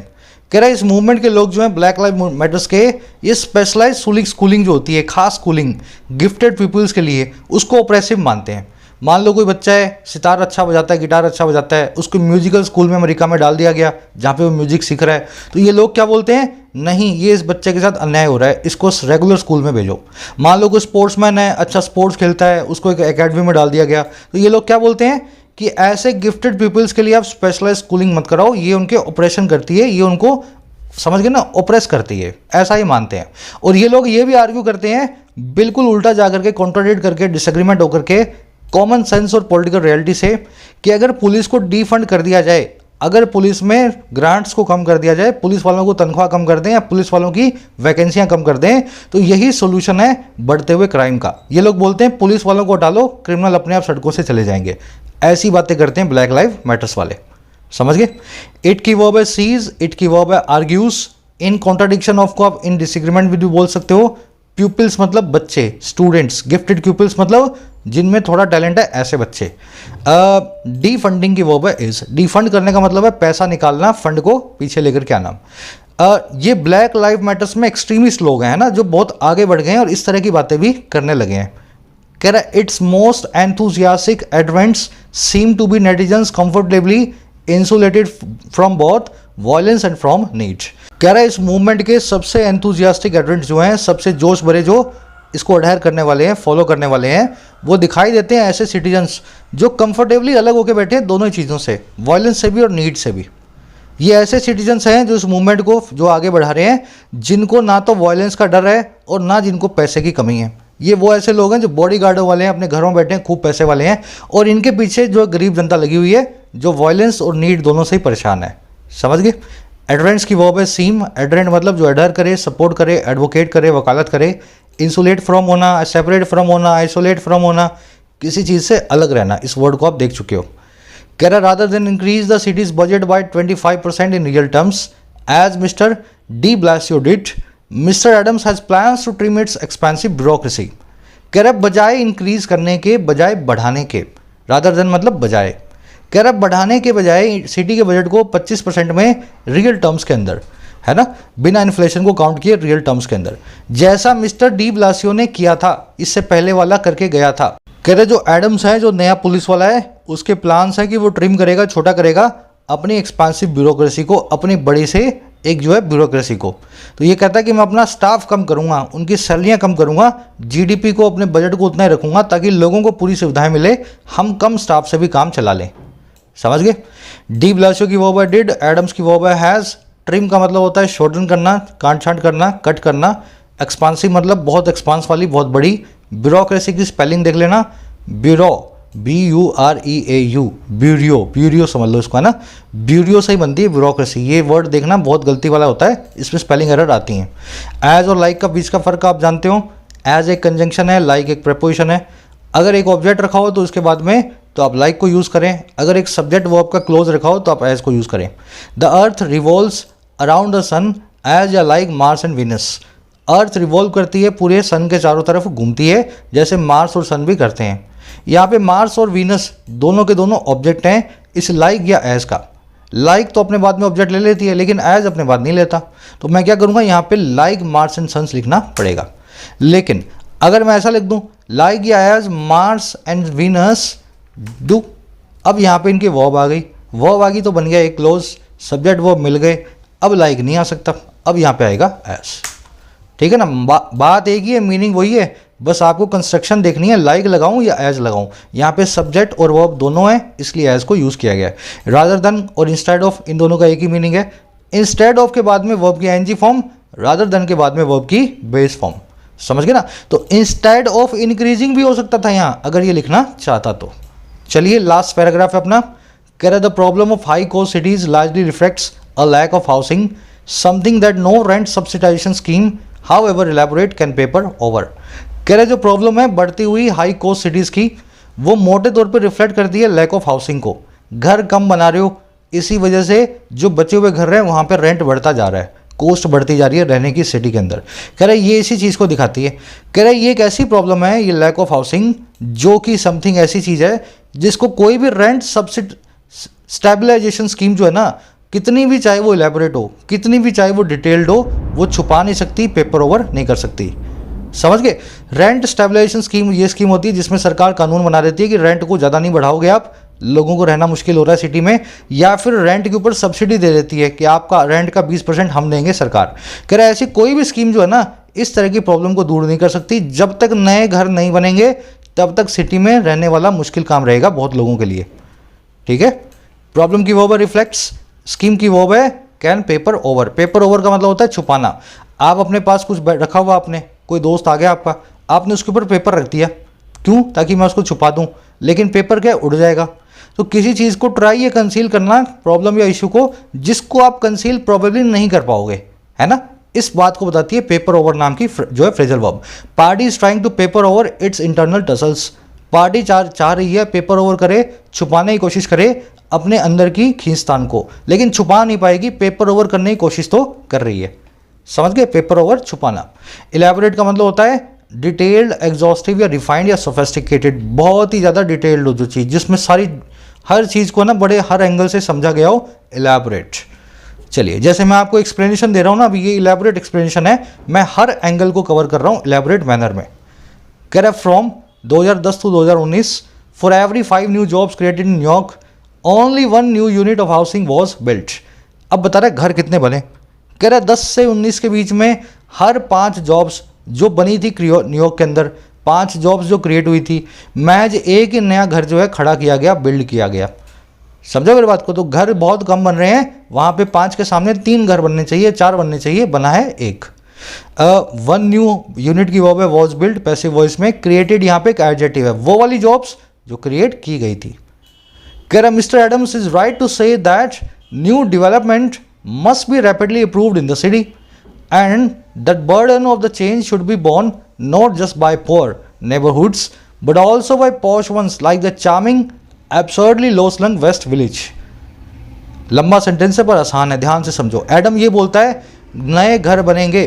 कह रहा है इस मूवमेंट के लोग जो हैं ब्लैक लाइव मैटर्स के, ये स्पेशलाइज स्कूलिंग जो होती है, खास स्कूलिंग गिफ्टेड पीपल्स के लिए, उसको ऑप्रेसिव मानते हैं। मान लो कोई बच्चा है सितार अच्छा बजाता है, गिटार अच्छा बजाता है, उसको म्यूजिकल स्कूल में अमेरिका में डाल दिया गया जहाँ पे वो म्यूजिक सीख रहा है, तो ये लोग क्या बोलते हैं, नहीं ये इस बच्चे के साथ अन्याय हो रहा है, इसको रेगुलर स्कूल में भेजो। मान लो कोई स्पोर्ट्समैन है, अच्छा स्पोर्ट्स खेलता है, उसको एक एकेडमी में डाल दिया गया, तो ये लोग क्या बोलते हैं कि ऐसे गिफ्टेड पीपल्स के लिए आप स्पेशलाइज स्कूलिंग मत कराओ, ये उनके ऑपरेशन करती है, ये उनको समझ गए ना, ऑप्रेस करती है, ऐसा ही मानते हैं। और ये लोग ये भी आर्ग्यू करते हैं बिल्कुल उल्टा जा करके, कॉन्ट्राडिक्ट करके, डिसएग्रीमेंट होकर के कॉमन सेंस और पॉलिटिकल रियलिटी से, कि अगर पुलिस को डिफंड कर दिया जाए, अगर पुलिस में ग्रांट्स को कम कर दिया जाए, पुलिस वालों को तनख्वाह कम कर दें या पुलिस वालों की वैकेंसियां कम कर दें, तो यही सोल्यूशन है बढ़ते हुए क्राइम का। ये लोग बोलते हैं पुलिस वालों को हटा लो, क्रिमिनल अपने आप सड़कों से चले जाएंगे। ऐसी बातें करते हैं ब्लैक लाइव मैटर्स वाले, समझ गए। इट की वर्ब है सीज, इट की वर्ब है आर्ग्यूज। इन कॉन्ट्राडिक्शन ऑफ को आप इन डिसएग्रीमेंट भी बोल सकते हो। प्यूपिल्स मतलब बच्चे, स्टूडेंट्स। गिफ्टेड प्यूपिल्स मतलब जिनमें थोड़ा टैलेंट है, ऐसे बच्चे। डी फंडिंग की वर्ब है इज। डिफंड करने का मतलब है पैसा निकालना, फंड को पीछे लेकर के आना। ये ब्लैक लाइव मैटर्स में एक्सट्रीमिस्ट लोग हैं ना, जो बहुत आगे बढ़ गए हैं और इस तरह की बातें भी करने लगे हैं। कह रहा है it's most enthusiastic advents seem to be netizens comfortably insulated from both violence and from need. कह रहा है इस मूवमेंट के सबसे एंथुजियास्टिक एडवेंट्स जो हैं, सबसे जोश भरे जो इसको अडहेयर करने वाले हैं, फॉलो करने वाले हैं, वो दिखाई देते हैं ऐसे सिटीजन्स जो कंफर्टेबली अलग होकर बैठे हैं दोनों ही चीज़ों से, वायलेंस से भी और नीड से भी। ये ऐसे सिटीजन्स हैं जो इस मूवमेंट को जो आगे बढ़ा रहे हैं, जिनको ना तो वायलेंस का डर है और ना जिनको पैसे की कमी है। ये वो ऐसे लोग हैं जो बॉडी गार्डों वाले हैं, अपने घरों में बैठे हैं, खूब पैसे वाले हैं, और इनके पीछे जो गरीब जनता लगी हुई है जो वायलेंस और नीड दोनों से ही परेशान है। समझ गए। एडरेंस की वर्ब है सीम। एडरेंट मतलब जो अडर करे, सपोर्ट करे, एडवोकेट करे, वकालत करे। इंसुलेट फ्रॉम होना, सेपरेट फ्रॉम होना, आइसोलेट फ्रॉम होना, किसी चीज़ से अलग रहना। इस वर्ड को आप देख चुके हो। कह रहा rather than increase the city's budget by 25% in real terms as Mr de Blasio did, Mr Adams has plans to trim its expensive bureaucracy. कह रहा बजाय इंक्रीज करने के, बजाय बढ़ाने के, रादर देन मतलब बजाय, कह रहा बढ़ाने के बजाय सिटी के बजट को 25% में रियल टर्म्स के अंदर, है ना, बिना इन्फ्लेशन को काउंट किए रियल टर्म्स के अंदर, जैसा मिस्टर डी ब्लासियो ने किया था, इससे पहले वाला करके गया था। कह रहे जो एडम्स है, जो नया पुलिस वाला है, उसके प्लान्स है कि वो ट्रिम करेगा, छोटा करेगा अपनी एक्सपेंसिव ब्यूरोक्रेसी को, अपनी बड़ी से एक जो है ब्यूरोक्रेसी को। तो ये कहता है कि मैं अपना स्टाफ कम करूँगा, उनकी सैलरियाँ कम करूँगा, जीडीपी को अपने बजट को उतना ही रखूँगा ताकि लोगों को पूरी सुविधाएं मिले, हम कम स्टाफ से भी काम चला लें। समझ गए। डी ब्लाशो की वर्ब है डिड, एडम्स की वर्ब है हैज़, ट्रिम का मतलब होता है शॉर्टन करना, काट छांट करना, कट करना, एक्सपांसिव मतलब बहुत एक्सपांस वाली, बहुत बड़ी। ब्यूरोक्रेसी की स्पेलिंग देख लेना, ब्यूरो BUREAU, ब्यूरियो, ब्यूरियो समझ लो इसको, है ना, ब्यूरियो से ही बनती है ब्यूरोक्रेसी। ये वर्ड देखना बहुत गलती वाला होता है, इसमें स्पेलिंग एरर आती हैं। एज और लाइक का बीच का फ़र्क आप जानते हो, एज एक कंजंक्शन है, लाइक एक प्रेपोजिशन है। अगर एक ऑब्जेक्ट रखा हो तो उसके बाद में तो आप लाइक को यूज़ करें, अगर एक सब्जेक्ट वर्ब का क्लोज रखा हो तो आप एज को यूज़ करें। The earth revolves around the sun as या like Mars and Venus. Earth revolve करती है, पूरे सन के चारों तरफ घूमती है, जैसे मार्स और सन भी करते हैं। यहाँ पे मार्स और वीनस दोनों के दोनों ऑब्जेक्ट हैं इस लाइक या एज का। लाइक तो अपने बाद में ऑब्जेक्ट ले लेती है, लेकिन एज अपने बाद नहीं लेता। तो मैं क्या करूँगा, यहाँ पे लाइक मार्स एंड सन्स लिखना पड़ेगा। लेकिन अगर मैं ऐसा लिख दूँ लाइक या as Mars and Venus do, अब यहाँ पे इनकी वर्ब आ गई, वर्ब आ गई तो बन गया एक क्लोज, सब्जेक्ट वर्ब मिल गए। अब लाइक नहीं आ सकता, अब यहाँ पे आएगा एज। ठीक है ना, बात एक ही है, मीनिंग वही है, बस आपको कंस्ट्रक्शन देखनी है, लाइक लगाऊं या एज लगाऊं। यहाँ पे सब्जेक्ट और वर्ब दोनों है, इसलिए एज को यूज़ किया गया है। रादर देन और इंस्टेड ऑफ, इन दोनों का एक ही मीनिंग है। इंस्टेड ऑफ के बाद में वर्ब की आईएनजी फॉर्म, रादर देन के बाद में वर्ब की बेस फॉर्म। समझ गए ना। तो इंस्टेड ऑफ इंक्रीजिंग भी हो सकता था यहाँ, अगर ये लिखना चाहता तो। चलिए लास्ट पैराग्राफ है अपना। कह रहा the problem of high cost cities largely reflects a lack of housing, something that no rent subsidisation scheme however elaborate can paper over. कह रहे जो प्रॉब्लम है बढ़ती हुई हाई कॉस्ट सिटीज़ की, वो मोटे तौर पे रिफ्लेक्ट करती है लैक ऑफ हाउसिंग को। घर कम बना रहे हो, इसी वजह से जो बचे हुए घर हैं वहाँ पे रेंट बढ़ता जा रहा है, कॉस्ट बढ़ती जा रही है रहने की सिटी के अंदर। कह रहे ये इसी चीज़ को दिखाती है। कह रहे ये एक ऐसी प्रॉब्लम है ये लैक ऑफ हाउसिंग, जो कि समथिंग ऐसी चीज़ है जिसको कोई भी रेंट स्टेबलाइजेशन स्कीम जो है ना, कितनी भी चाहे वो इलेबोरेट हो, कितनी भी चाहे वो डिटेल्ड हो, वो छुपा नहीं सकती, पेपर ओवर नहीं कर सकती। समझ गए। रेंट स्टेबलाइजेशन स्कीम ये स्कीम होती है जिसमें सरकार कानून बना देती है कि रेंट को ज़्यादा नहीं बढ़ाओगे आप, लोगों को रहना मुश्किल हो रहा है सिटी में, या फिर रेंट के ऊपर सब्सिडी दे देती है कि आपका रेंट का 20% हम देंगे सरकार। कह रहा है ऐसी कोई भी स्कीम जो है ना इस तरह की प्रॉब्लम को दूर नहीं कर सकती। जब तक नए घर नहीं बनेंगे तब तक सिटी में रहने वाला मुश्किल काम रहेगा बहुत लोगों के लिए। ठीक है। प्रॉब्लम की वर्ब है रिफ्लेक्ट्स, स्कीम की वर्ब है can paper over. Paper over का मतलब होता है छुपाना। आप अपने पास कुछ रखा हुआ, आपने कोई दोस्त आ गया आपका, आपने उसके ऊपर पेपर रख दिया, क्यों? ताकि मैं उसको छुपा दूं, लेकिन पेपर क्या उड़ जाएगा। तो किसी चीज़ को ट्राई या कंसील करना, प्रॉब्लम या इशू को, जिसको आप कंसील प्रोबेबली नहीं कर पाओगे, है ना, इस बात को बताती है पेपर ओवर नाम की जो है phrasal verb. Party is trying to paper over its internal tussles. Party चाह रही है पेपर ओवर करे, छुपाने की कोशिश करे अपने अंदर की खींचतान को, लेकिन छुपा नहीं पाएगी, पेपर ओवर करने की कोशिश तो कर रही है। समझ गए। पेपर ओवर छुपाना। इलेबोरेट का मतलब होता है डिटेल्ड, एग्जॉस्टिव या रिफाइंड या सोफेस्टिकेटेड, बहुत ही ज़्यादा डिटेल्ड हो जो चीज़, जिसमें सारी हर चीज़ को ना बड़े हर एंगल से समझा गया हो, इलेबोरेट। चलिए जैसे मैं आपको एक्सप्लेनेशन दे रहा हूँ ना, अभी ये इलेबोरेट एक्सप्लेनेशन है, मैं हर एंगल को कवर कर रहा हूँ इलेबोरेट मैनर में। कह रहा है from 2010 to 2019 for every 5 new jobs created in New York only 1 new unit of housing was built. अब बता रहा है घर कितने बने। कह रहा है 10 से 19 के बीच में हर 5 जॉब्स जो बनी थी न्यूयॉर्क के अंदर, 5 जॉब्स जो क्रिएट हुई थी, महज एक ही नया घर जो है खड़ा किया गया, बिल्ड किया गया। समझो मेरी बात को। तो घर बहुत कम बन रहे हैं, वहाँ पे 5 के सामने 3 घर बनने चाहिए, 4 बनने चाहिए, बना है 1। 1 न्यू यूनिट की वर्ब है वॉज बिल्ड, पैसिव वॉइस में। क्रिएटेड यहाँ पे एक एडजेक्टिव है, वो वाली जॉब्स जो क्रिएट की गई थी। कह रहा Mr Adams is right to say that new development must be rapidly approved in the city and that burden of the change should be borne not just by poor neighborhoods but also by posh ones like the charming absurdly low-slung West Village। लंबा sentence है पर आसान है, ध्यान से समझो। Adam ये बोलता है नए घर बनेंगे,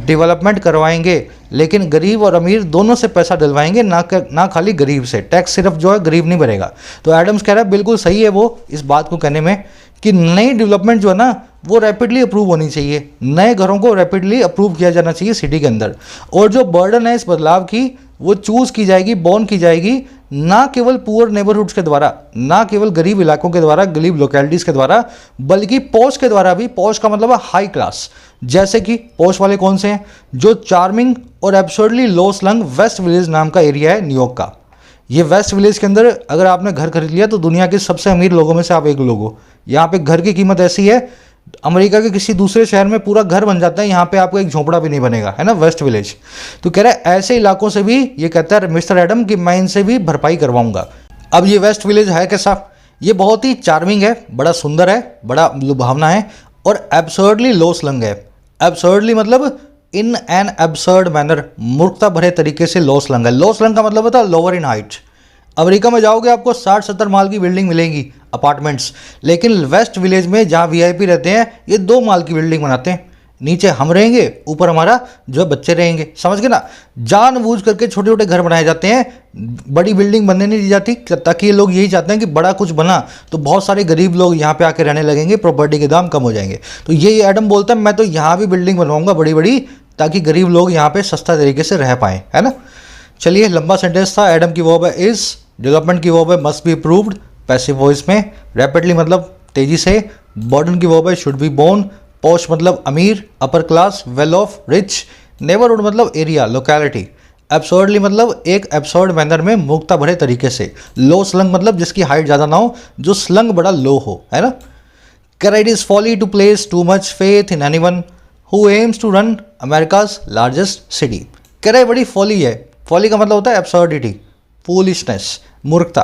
डेवलपमेंट करवाएंगे, लेकिन गरीब और अमीर दोनों से पैसा डलवाएंगे, ना खाली गरीब से। टैक्स सिर्फ जो है गरीब नहीं भरेगा। तो एडम्स कह रहा है बिल्कुल सही है वो इस बात को कहने में कि नई डेवलपमेंट जो है ना वो रैपिडली अप्रूव होनी चाहिए, नए घरों को रैपिडली अप्रूव किया जाना चाहिए सिटी के अंदर। और जो बर्डन है इस बदलाव की वो चूज़ की जाएगी, बॉर्न की जाएगी ना केवल पुअर नेबरहुड्स के द्वारा, ना केवल गरीब इलाकों के द्वारा, गरीब लोकेलिटीज़ के द्वारा, बल्कि पॉश के द्वारा भी। पॉश का मतलब है हाई क्लास। जैसे कि पॉश वाले कौन से हैं? जो चार्मिंग और एब्सर्डली लो स्लंग वेस्ट विलेज नाम का एरिया है न्यूयॉर्क का। ये वेस्ट विलेज के अंदर अगर आपने घर खरीद लिया तो दुनिया के सबसे अमीर लोगों में से आप एक लोग हो। यहाँ पे घर की कीमत ऐसी है, अमेरिका के किसी दूसरे शहर में पूरा घर बन जाता है, यहाँ पे आपको एक झोंपड़ा भी नहीं बनेगा, है ना, वेस्ट विलेज। तो कह रहा है ऐसे इलाकों से भी ये कहता है मिस्टर एडम कि मैं इनसे भी भरपाई करवाऊंगा। अब ये वेस्ट विलेज है कैसा? ये बहुत ही चार्मिंग है, बड़ा सुंदर है, बड़ा लुभावना है और एब्सर्डली लो स्लंग है। एब्सर्डली मतलब इन एन एब्सर्ड मैनर, मूर्खता भरे तरीके से लो स्लंग है। लो स्लंग का मतलब होता है लोअर इन हाइट। अमेरिका में जाओगे आपको 60-70 माल की बिल्डिंग मिलेंगी, अपार्टमेंट्स, लेकिन वेस्ट विलेज में जहाँ वीआईपी रहते हैं ये 2 माल की बिल्डिंग बनाते हैं। नीचे हम रहेंगे, ऊपर हमारा जो है बच्चे रहेंगे, समझ गए ना। जानबूझ करके छोटे छोटे घर बनाए जाते हैं, बड़ी बिल्डिंग बनने नहीं दी जाती, ताकि ये लोग यही चाहते हैं कि बड़ा कुछ बना तो बहुत सारे गरीब लोग यहाँ पे आके रहने लगेंगे, प्रॉपर्टी के दाम कम हो जाएंगे। तो ये एडम बोलता है मैं तो यहाँ भी बिल्डिंग बनवाऊंगा बड़ी बड़ी, ताकि गरीब लोग यहाँ पे सस्ता तरीके से रह पाएँ, है ना। चलिए, लंबा सेंटेंस था। एडम की वर्ब है इज, डेवलपमेंट की वर्ब है must be approved passive voice में, रैपिडली मतलब तेजी से, मॉडर्न की वर्ब है शुड बी बोर्न, पॉश मतलब अमीर, upper class, well of, rich, neighbourhood मतलब एरिया, लोकेलिटी, एब्सर्डली मतलब एक एब्सर्ड मैनर में मूर्खता भरे तरीके से, लो स्लंग मतलब जिसकी हाइट ज़्यादा ना हो, जो स्लंग बड़ा लो हो, है ना। It is folly to place too much faith in anyone who aims to run America's largest city. कह रहे बड़ी फॉली है। फॉली का मतलब होता है एब्सर्डिटी, फूलिशनेस, मूर्खता।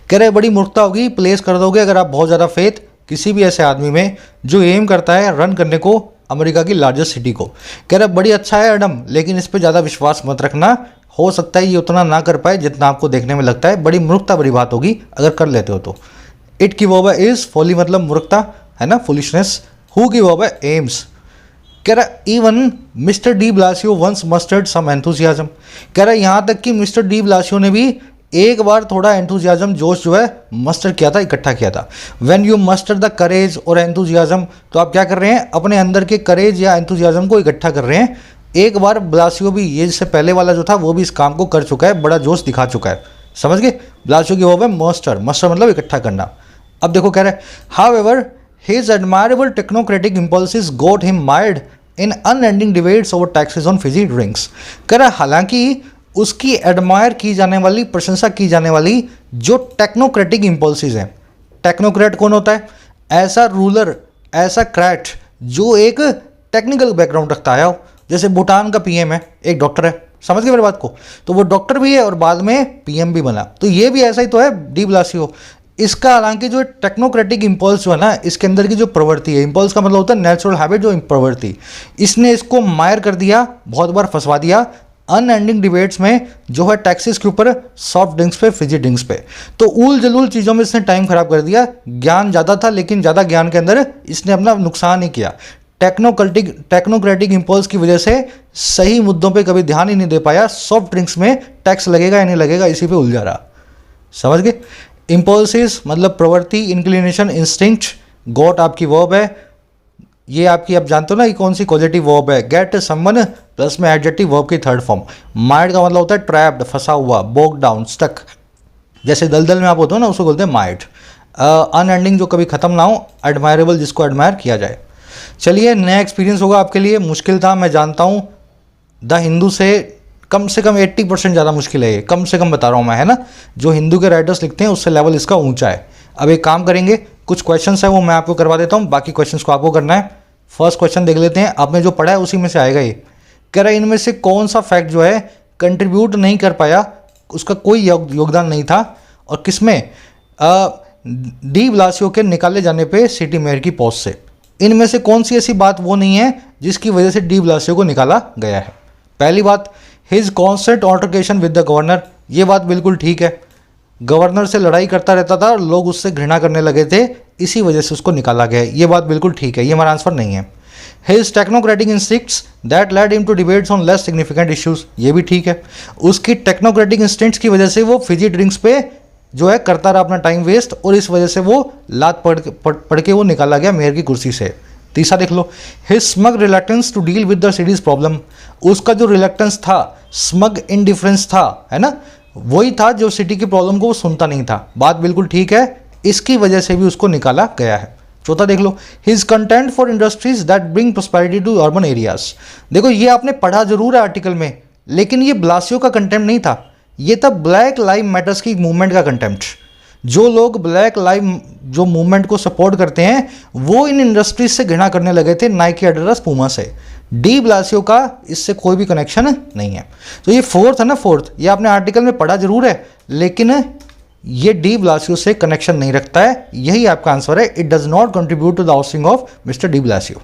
कह रहे बड़ी मूर्खता होगी प्लेस कर दोगे अगर आप बहुत ज़्यादा फेथ किसी भी ऐसे आदमी में जो एम करता है रन करने को अमेरिका की लार्जेस्ट सिटी को। कह रहे बड़ी अच्छा है एडम, लेकिन इस पर ज़्यादा विश्वास मत रखना, हो सकता है ये उतना ना कर पाए जितना आपको देखने में लगता है। बड़ी मूर्खता भरी बात होगी अगर कर लेते हो तो। इट की वर्ब है इज, फॉली मतलब मूर्खता, है ना, फुलिशनेस। हु की वर्ब है एम्स। कह रहा even mister de Blasio once mustered some enthusiasm. कह रहा यहाँ तक कि मिस्टर डी ब्लासियो ने भी एक बार थोड़ा एंथुसियाज्म, जोश जो है मस्टर किया था, इकट्ठा किया था। When you muster the courage और एंथुसियाज्म, तो आप क्या कर रहे हैं, अपने अंदर के करेज या एंथुसियाज्म को इकट्ठा कर रहे हैं। एक बार ब्लासियो भी, ये जिससे पहले वाला जो था वो भी इस काम को कर चुका है, बड़ा जोश दिखा चुका है, समझ गए। ब्लासियो की वो है मस्टर, मस्टर मतलब इकट्ठा करना। अब देखो कह रहे हैं however his admirable technocratic impulses got him mired in unending debates over taxes on fizzy drinks। कह रहा हालांकि उसकी एडमायर की जाने वाली, प्रशंसा की जाने वाली जो टेक्नोक्रेटिक इम्पल्सिस हैं। टेक्नोक्रेट कौन होता है? ऐसा रूलर, ऐसा क्रैट जो एक टेक्निकल बैकग्राउंड रखता है। जैसे भूटान का पीएम है, एक डॉक्टर है, समझ गए मेरी बात को, तो वो डॉक्टर भी है और बाद में पीएम भी बना। तो ये भी ऐसा ही तो है डी ब्लासियो। इसका हालांकि जो टेक्नोक्रेटिक इम्पल्स जो है ना, इसके अंदर की जो प्रवृत्ति है, इम्पल्स का मतलब होता है नेचुरल हैबिट, जो प्रवृत्ति, इसने इसको मायर कर दिया, बहुत बार फंसवा दिया अनएंडिंग डिबेट्स में, जो है टैक्सेस के ऊपर, सॉफ्ट ड्रिंक्स पे, फिजी ड्रिंक्स पे। तो उल जलूल चीज़ों में इसने टाइम खराब कर दिया। ज्ञान ज़्यादा था लेकिन ज़्यादा ज्ञान के अंदर इसने अपना नुकसान ही किया। टेक्नोक्रेटिक इम्पल्स की वजह से सही मुद्दों पे कभी ध्यान ही नहीं दे पाया। सॉफ्ट ड्रिंक्स में टैक्स लगेगा या नहीं लगेगा, इसी पे उलझा रहा, समझ गए। इम्पल्सिस मतलब प्रवृत्ति, इंक्लिनेशन, इंस्टिंक्ट। गॉट आपकी वर्ब है, ये आपकी आप जानते हो ना ये कौन सी पॉजिटिव वर्ब है, गेट समवन प्लस में एडजेक्टिव वर्ब की थर्ड फॉर्म। माइड का मतलब होता है ट्रैप्ड, फंसा हुआ, बोग डाउन, स्टक। जैसे दलदल में आप होते हो ना, उसको बोलते हैं माइड। अनएंडिंग जो कभी खत्म ना हो, एडमायरेबल जिसको एडमायर किया जाए। चलिए, नया एक्सपीरियंस होगा आपके लिए, मुश्किल था मैं जानता हूँ। द हिंदू से कम 80% ज़्यादा मुश्किल है ये, कम से कम बता रहा हूँ मैं, है ना। जो हिंदू के राइटर्स लिखते हैं उससे लेवल इसका ऊंचा है। अब एक काम करेंगे, कुछ क्वेश्चंस है वो मैं आपको करवा देता हूँ, बाकी क्वेश्चंस को आपको करना है। फर्स्ट क्वेश्चन देख लेते हैं, आपने जो पढ़ा है उसी में से आएगा ये। कह रहा है इनमें से कौन सा फैक्ट जो है कंट्रीब्यूट नहीं कर पाया, उसका कोई योगदान नहीं था, और किसमें, डी ब्लासियो के निकाले जाने पे सिटी मेयर की पोस्ट से। इनमें से कौन सी ऐसी बात वो नहीं है जिसकी वजह से डी ब्लासियो को निकाला गया है। पहली बात, his constant altercation with the governor, ये बात बिल्कुल ठीक है। गवर्नर से लड़ाई करता रहता था, लोग उससे घृणा करने लगे थे, इसी वजह से उसको निकाला गया है, ये बात बिल्कुल ठीक है, ये हमारा आंसर नहीं है। His technocratic instincts that led him to debates on less significant issues, ये भी ठीक है। उसकी टेक्नोक्रेटिक इंस्टिंक्ट्स की वजह से वो फिजी ड्रिंक्स पे जो है करता रहा अपना टाइम वेस्ट, और इस वजह से वो लात पढ़ के वो निकाला गया मेयर की कुर्सी से। तीसरा देख लो, his smug reluctance to deal with the city's problem, उसका जो रिलेक्टेंस था, स्मग इनडिफरेंस था, है ना, वही था जो सिटी की प्रॉब्लम को वो सुनता नहीं था। बात बिल्कुल ठीक है, इसकी वजह से भी उसको निकाला गया है। चौथा देख लो, his content for industries that bring prosperity to urban areas. देखो ये आपने पढ़ा जरूर है आर्टिकल में, लेकिन ये ब्लासियो का कंटेम्प्ट नहीं था, ये था ब्लैक लाइव मैटर्स की मूवमेंट का कंटेम्प्ट। जो लोग ब्लैक लाइव जो मूवमेंट को सपोर्ट करते हैं वो इन इंडस्ट्रीज से घृणा करने लगे थे, नाइकी, एडिडास, पूमा से। डी ब्लासियो का इससे कोई भी कनेक्शन नहीं है। तो ये फोर्थ है ना, फोर्थ, ये आपने आर्टिकल में पढ़ा जरूर है, लेकिन ये डी ब्लासियो से कनेक्शन नहीं रखता है। यही आपका आंसर है, it does not contribute to the housing of Mr de Blasio.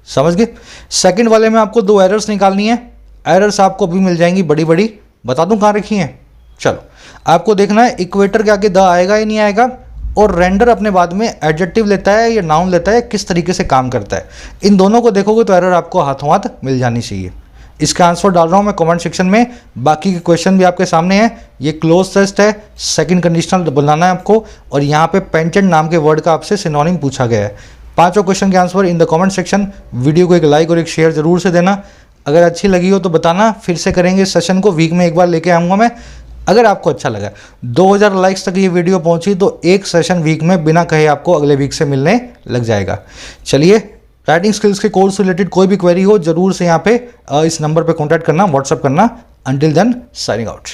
समझ गए? सेकंड वाले में आपको 2 एरर्स निकालनी है। एरर्स आपको भी मिल जाएंगी बड़ी बड़ी, बता दूं कहाँ रखी हैं। चलो, आपको देखना है इक्वेटर के आगे द आएगा ही नहीं आएगा, और रेंडर अपने बाद में एडजेक्टिव लेता है या नाउन लेता है, किस तरीके से काम करता है। इन दोनों को देखोगे तो एरर आपको हाथों हाथ मिल जानी चाहिए। इसका आंसर डाल रहा हूँ मैं कमेंट सेक्शन में, बाकी के क्वेश्चन भी आपके सामने हैं। ये क्लोज टेस्ट है, सेकंड कंडीशनल बनाना है आपको, और यहाँ पे पेंटेंट नाम के वर्ड का आपसे सिनोनिम पूछा गया है। 5 क्वेश्चन के answer in the comment section. Video को एक लाइक और एक शेयर जरूर से देना। अगर अच्छी लगी हो तो बताना, फिर से करेंगे सेशन को, वीक में एक बार लेके आऊँगा मैं। अगर आपको अच्छा लगा, 2000 लाइक्स तक ये वीडियो पहुंची तो एक सेशन वीक में बिना कहे आपको अगले वीक से मिलने लग जाएगा। चलिए, राइटिंग स्किल्स के कोर्स से रिलेटेड कोई भी क्वेरी हो जरूर से यहाँ पे इस नंबर पे कांटेक्ट करना, व्हाट्सअप करना। Until then, signing out.